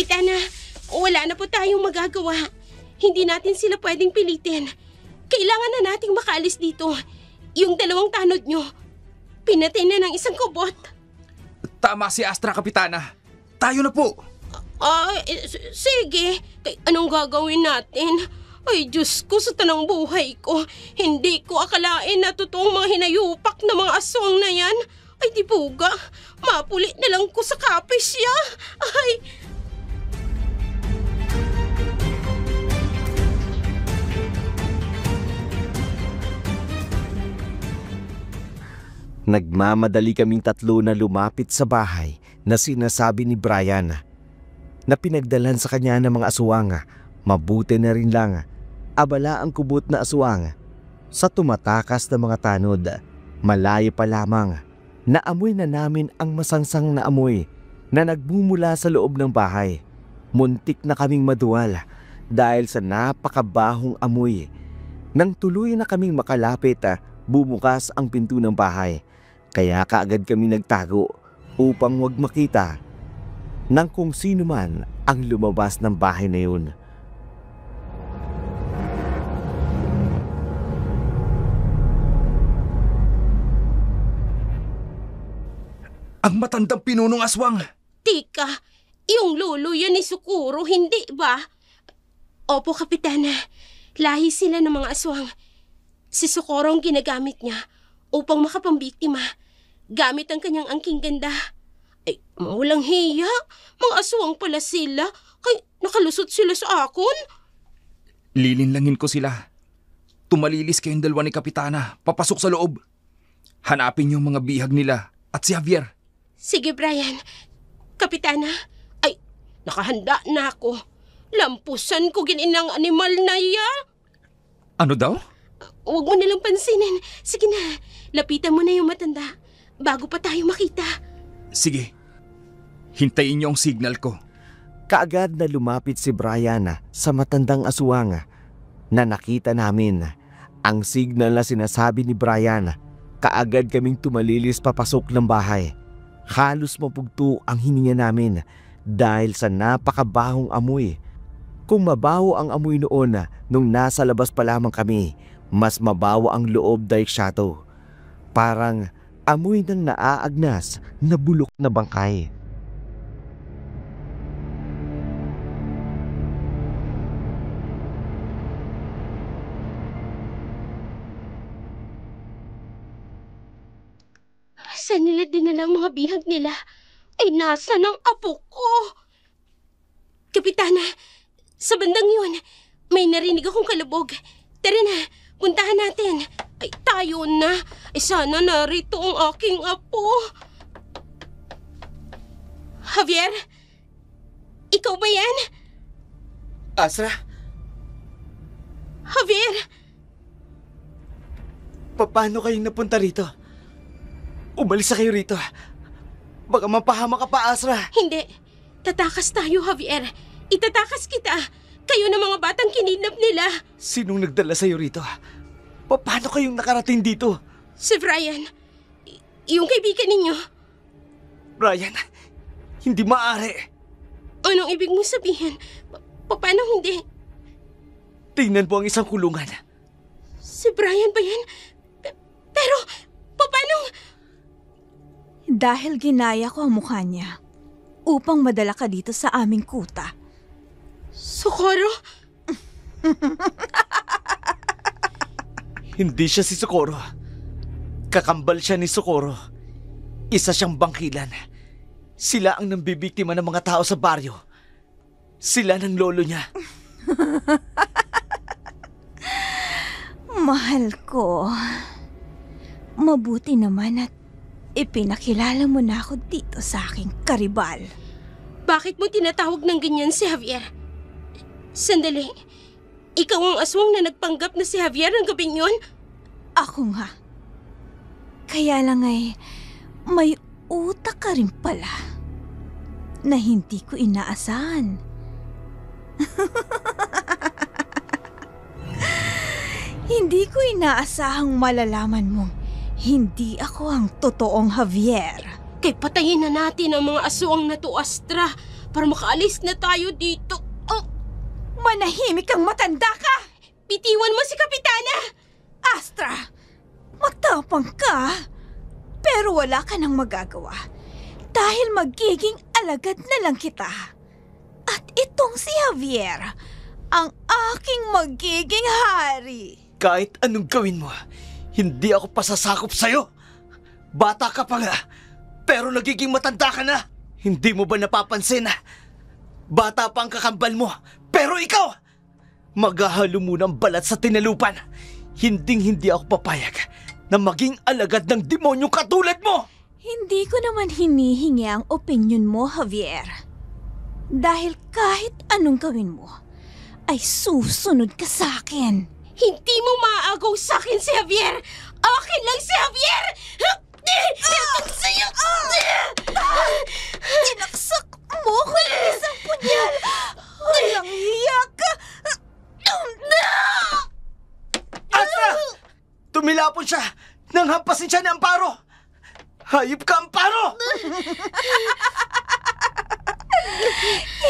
Kapitana, wala na po tayong magagawa. Hindi natin sila pwedeng pilitin. Kailangan na nating makaalis dito. Yung 2 tanod nyo, pinatay na ng isang kubot. Tama si Astra, Kapitana. Tayo na po. Sige. Anong gagawin natin? Ay, Diyos ko, sa tanang buhay ko. Hindi ko akalain na totoong mga hinayupak na mga aswang na yan. Ay, di buga. Mapuli na lang ko sa kapisya. Ay... Nagmamadali kaming 3 na lumapit sa bahay na sinasabi ni Brian na pinagdalan sa kanya ng mga aswang. Mabuti na rin lang abala ang kubot na aswang sa tumatakas na mga tanod. Malayo pa lamang naamoy na namin ang masangsang na amoy na nagmumula sa loob ng bahay. Muntik na kaming maduwal dahil sa napakabahong amoy. Nang tuluyan na kaming makalapit, bumukas ang pinto ng bahay. Kaya kaagad kami nagtago upang wag makita ng kung sino man ang lumabas ng bahay na yun. Ang matandang pinunong aswang. Tika, yung lolo yan ni Sukuro, hindi ba? Opo, Kapitana. Lahi sila ng mga aswang. Si Sukuro ang ginagamit niya upang makapambiktima. Gamit ang kanyang angking ganda. Ay, walang hiya. Mga aswang pala sila. Kay nakalusot sila sa akon. Lilinlangin ko sila. Tumalilis kayong 2 ni Kapitana. Papasok sa loob. Hanapin yung mga bihag nila at si Javier. Sige, Brian. Kapitana, ay, nakahanda na ako. Lampusan ko gininang animal na ya. Ano daw? Huwag mo nilang pansinin. Sige na, lapitan mo na yung matanda bago pa tayo makita. Sige. Hintayin niyo ang signal ko. Kaagad na lumapit si Brian sa matandang aswang na nakita namin. Ang signal na sinasabi ni Brian, kaagad kaming tumalilis papasok ng bahay. Halos mapugto ang hininga namin dahil sa napakabahong amoy. Kung mabaho ang amoy noon nung nasa labas pa lamang kami, mas mabaho ang loob dahil syato. Parang amoy ng naaagnas na bulok na bangkay. Saan nila dinala ang mga bihag nila? Ay, nasa ng apo ko? Kapitana, sa bandang yun, may narinig akong kalabog. Tara na, puntahan natin. Ay, tayo na. Ay, sana narito ang aking apo. Javier? Ikaw ba yan? Astra, Javier? paano kayong napunta rito? Umalis na kayo rito. Baka mapahama ka pa, Astra. Hindi. Tatakas tayo, Javier. Itatakas kita. Kayo na mga batang kinidnap nila. Sinong nagdala sa'yo rito? Paano kayong nakarating dito? Si Brian. Yung kaibigan ninyo. Brian, hindi maaari. Anong ibig mo sabihin? Paano hindi? Tingnan po ang isang kulungan. Si Brian ba yan? Pero, paano? Dahil ginaya ko ang mukha niya upang madala ka dito sa aming kuta. Socorro? Hindi siya si Socorro. Kakambal siya ni Socorro. Isa siyang bangkilan. Sila ang nambibiktima ng mga tao sa baryo. Sila ng lolo niya. Mahal ko. Mabuti naman at ipinakilala mo na ako dito sa aking karibal. Bakit mo tinatawag ng ganyan si Javier? Sandali. Ikaw ang aswang na nagpanggap na si Javier ng gabing yun? Ako nga. Kaya lang ay may utak ka rin pala na hindi ko inaasahan. Hindi ko inaasahang malalaman mong hindi ako ang totoong Javier. Kay patayin na natin ang mga aswang na to, Astra. para makaalis na tayo dito. Oh, Manahimik kang matanda ka! bitiwan mo si Kapitana! Astra, matapang ka, pero wala ka nang magagawa dahil magiging alagad na lang kita. At itong si Javier, ang aking magiging hari. Kahit anong gawin mo, hindi ako pasasakop sa'yo. Bata ka pa nga, pero nagiging matanda ka na. Hindi mo ba napapansin na bata pa ang kakambal mo, pero ikaw, maghahalo muna ang balat sa tinalupan. Hinding-hindi ako papayag na maging alagad ng demonyo katulad mo. Hindi ko naman hinihingi ang opinyon mo, Javier. Dahil kahit anong gawin mo, ay susunod ka sa akin. Hindi mo maaagaw sa akin si Javier! Akin lang si Javier! Itong sa'yo! Tinaksak mo ko ng isang punyal! Walang hiya ka! Astra! Tumilapon siya nang hampasin siya ni Amparo. Hayop ka, Amparo!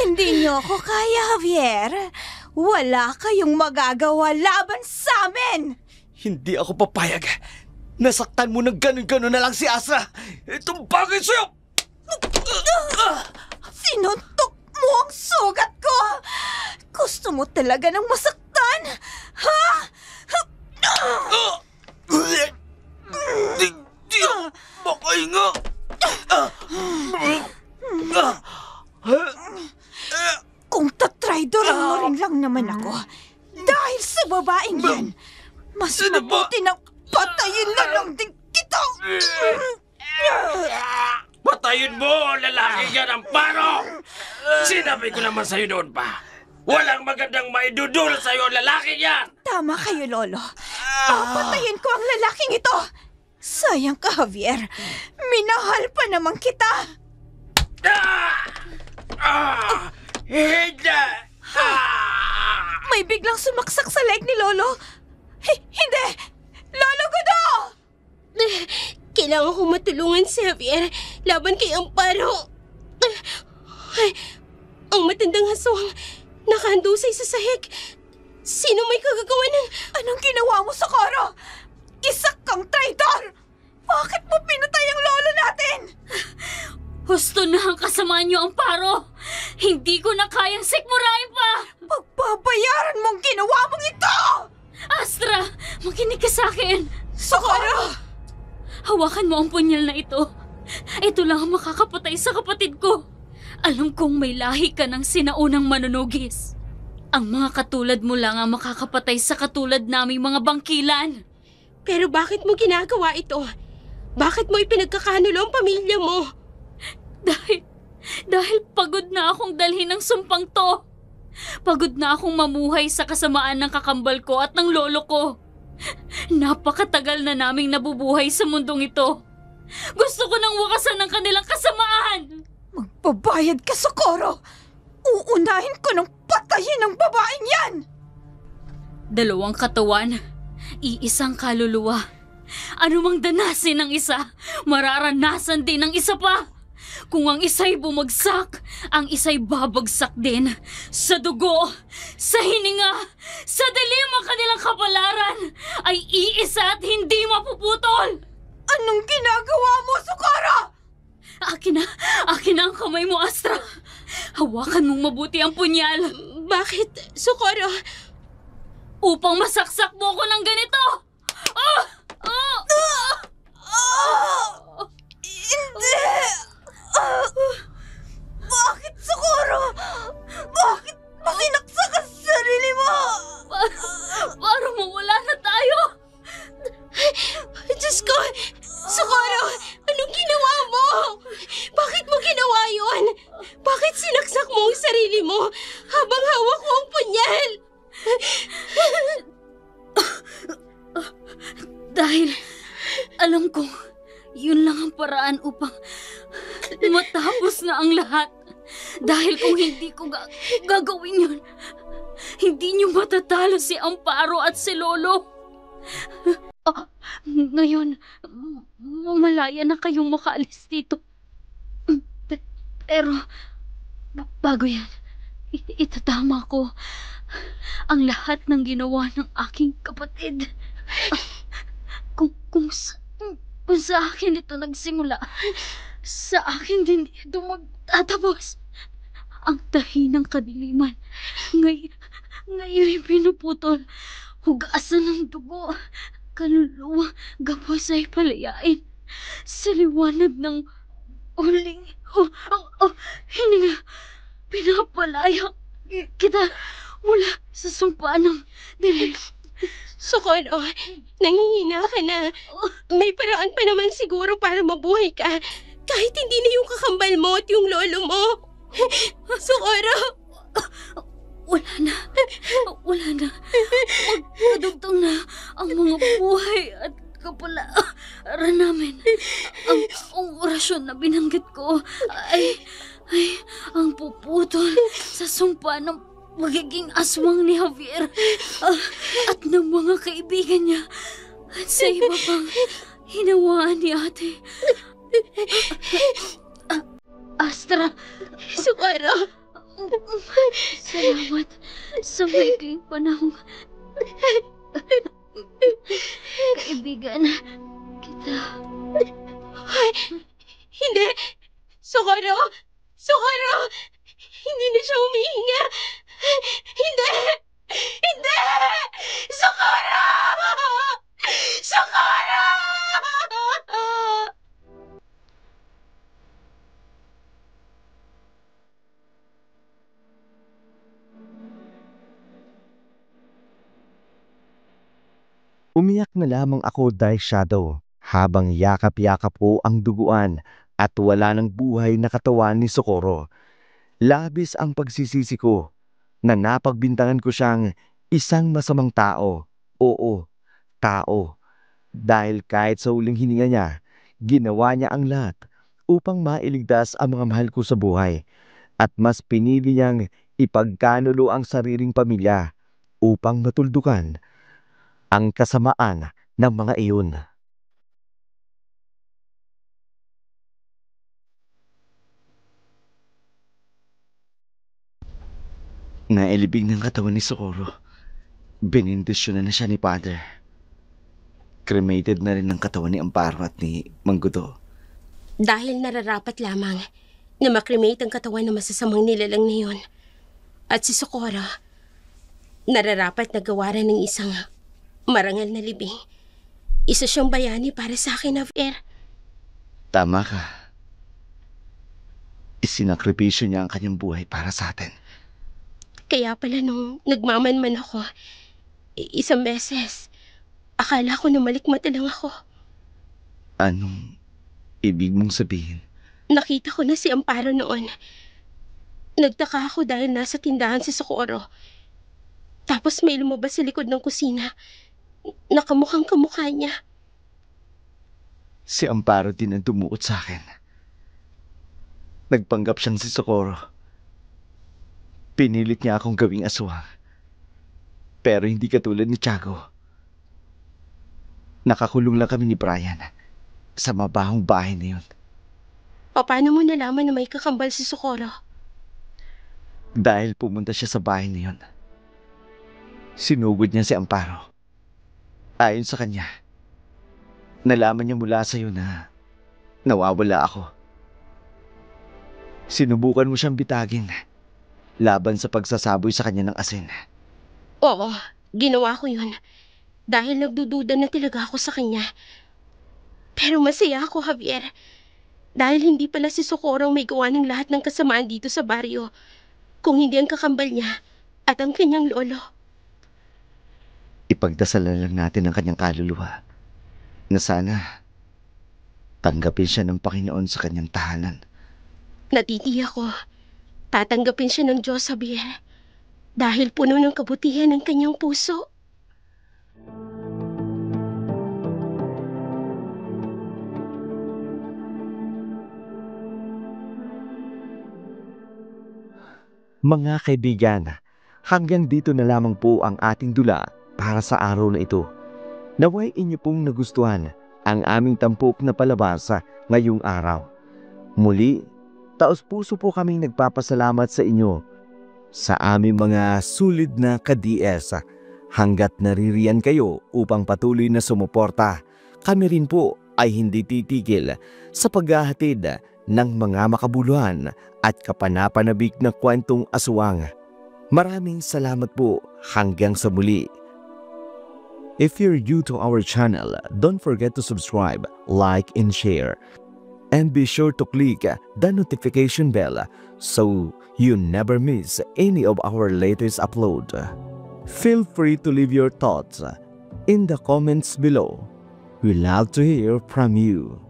Hindi niyo ako kaya, Javier. Wala kayong magagawa laban sa amin! Hindi ako papayag. Nasaktan mo ng ganun-ganun na lang si Astra. Itong bagay sa'yo! Sinuntok mo ang sugat ko! Gusto mo talaga ng masaktan? Ha? Di ako makahinga. Kung tatraidorin mo rin lang naman ako, dahil sa babaeng yan, mas mabuti na patayin na lang din kita! Patayin mo, lalaki yan, Amparo! Sinabi ko naman sa'yo noon pa. Walang magandang maidudul sa'yo, lalaki yan! Tama kayo, Lolo. Papatayin ko ang lalaking ito! Sayang ka, Javier. Minahal pa naman kita! Hindi! May biglang sumaksak sa leg ni Lolo. Hindi! Lolo Gudo! Kailangan ko matulungan si Javier laban kay Amparo. Ay, ang matandang haswang nakahandusay sa sahig. Sino may kagagawa ng... Anong ginawa mo, Socorro? Isa kang traitor! Bakit mo pinatay ang lolo natin? Husto na ang kasamaan niyo, Amparo! Hindi ko na kayang sikmurain pa! Pagbabayaran mong ginawa mong ito! Astra! Makinig ka sa akin! Socorro! Hawakan mo ang punyal na ito. Ito lang ang makakapatay sa kapatid ko. Alam kong may lahi ka ng sinaunang manunugis. Ang mga katulad mo lang ang makakapatay sa katulad naming mga bangkilan. Pero bakit mo ginagawa ito? Bakit mo ipinagkakanulo ang pamilya mo? Dahil pagod na akong dalhin ng sumpang to. Pagod na akong mamuhay sa kasamaan ng kakambal ko at ng lolo ko. Napakatagal na naming nabubuhay sa mundong ito. Gusto ko nang wakasan ng kanilang kasamaan. Magbabayad ka, Socorro! Uunahin ko ng patayin ang babaeng yan! Dalawang katawan, iisang kaluluwa. Anumang danasin ng isa, mararanasan din ng isa pa. Kung ang isa'y bumagsak, ang isa'y babagsak din. Sa dugo, sa hininga, sa dilim ang kanilang kapalaran ay iisa at hindi mapuputol. Anong ginagawa mo, Socorro? Akin na ang kamay mo, Astra. Hawakan mong mabuti ang punyal. Bakit, Socorro? Upang masaksak mo ko ng ganito. Hindi! Bakit, Socorro? Bakit mo sinaksak ang sarili mo? Para mawala na tayo. Diyos ko! Socorro! Anong ginawa mo? Bakit mo ginawa yun? Bakit sinaksak mo ang sarili mo habang hawak mo ang punyal? Dahil alam ko, yun lang ang paraan upang matapos na ang lahat. Dahil kung hindi ko gagawin yun, hindi niyo matatalo si Amparo at si Lolo. Ngayon, malaya na kayong makaalis dito. Pero Bago yan, itatama ko ang lahat ng ginawa ng aking kapatid. Kung sa akin ito nagsimula, sa akin din ito magtatapos. Ang tahi ng kadiliman, ngayon pinuputol, hugasan ng dugo, kaluluwa, gapos ay palayain, sa liwanag ng uling, hininga, pinapalaya kita mula sa sumpa ng dilim. Socorro, nangihina ka na. May paraan pa naman siguro para mabuhay ka. Kahit hindi na yung kakambal mo at yung lolo mo. Socorro! Wala na. Magkadugtong na ang mga buhay at kapalaran namin. Ang orasyon na binanggit ko ay ang puputol sa sumpa ng magiging aswang ni Javier at ng mga kaibigan niya at sa iba pang hinawaan ni ate. Astra, Socorro! salamat sa maikling panahon. Kaibigan kita. Hindi! Socorro! Socorro! Hindi na siya humihinga! Hindi! Hindi! Socorro! Socorro! Umiyak na lamang ako dahil shadow habang yakap-yakap ko ang duguan at wala ng buhay na katawan ni Socorro. Labis ang pagsisisi ko na napagbintangan ko siyang isang masamang tao. Oo, tao. Dahil kahit sa huling hininga niya, ginawa niya ang lahat upang mailigtas ang mga mahal ko sa buhay. At mas pinili niyang ipagkanulo ang sariling pamilya upang matuldukan ang kasamaan ng mga iyon. Nailibing ng katawan ni Socorro. Benindisyonan na siya ni Father. Cremated na rin ang katawan ni Amparo at ni Manggudo. Dahil nararapat lamang na makremate ang katawan ng masasamang nilalang na yun. At si Socorro, nararapat na gawaran ng isang marangal na libing. Isa siyang bayani para sa akin, Javier. Tama ka. Isinakripisyo niya ang kanyang buhay para sa atin. Kaya pala nung nagmamanman ako, isang beses, akala ko na malikmata lang ako. Anong ibig mong sabihin? Nakita ko na si Amparo noon. Nagtaka ako dahil nasa tindahan si Socorro. Tapos may lumabas sa likod ng kusina. Nakamukhang kamukha niya. Si Amparo din ang dumuot sa akin. Nagpanggap siyang si Socorro. Pinilit niya akong gawing aswang. Pero hindi katulad ni Tiago. Nakakulong lang kami ni Brian sa mabahong bahay na yun. Paano mo nalaman na may kakambal si Socorro? Dahil pumunta siya sa bahay na yun. Sinugod niya si Amparo. Ayon sa kanya, nalaman niya mula sa iyo na nawawala ako. Sinubukan mo siyang bitagin laban sa pagsasaboy sa kanya ng asin. Oo, ginawa ko yun. Dahil nagdududa na talaga ako sa kanya. Pero masaya ako, Javier. Dahil hindi pala si Socorro ang may gawa ng lahat ng kasamaan dito sa baryo. Kung hindi ang kakambal niya at ang kanyang lolo. Ipagdasalan lang natin ang kanyang kaluluwa na sana tanggapin siya ng Panginoon sa kanyang tahanan. Natitiyak ko, tatanggapin siya ng Diyos, Javier. Dahil puno ng kabutihan ang kanyang puso. Mga kaibigan, hanggang dito na lamang po ang ating dula para sa araw na ito. Naway inyo pong nagustuhan ang aming tampok na palabas ngayong araw. Muli, taos-puso po kaming nagpapasalamat sa inyo sa aming mga sulid na ka-DS. Hanggat naririyan kayo upang patuloy na sumuporta, kami rin po ay hindi titigil sa paghahatid ng mga makabuluhan at kapanapanabik na kwentong aswang. Maraming salamat po hanggang sa muli. If you're new to our channel, don't forget to subscribe, like, and share. And be sure to click the notification bell so you never miss any of our latest upload. Feel free to leave your thoughts in the comments below. We love to hear from you.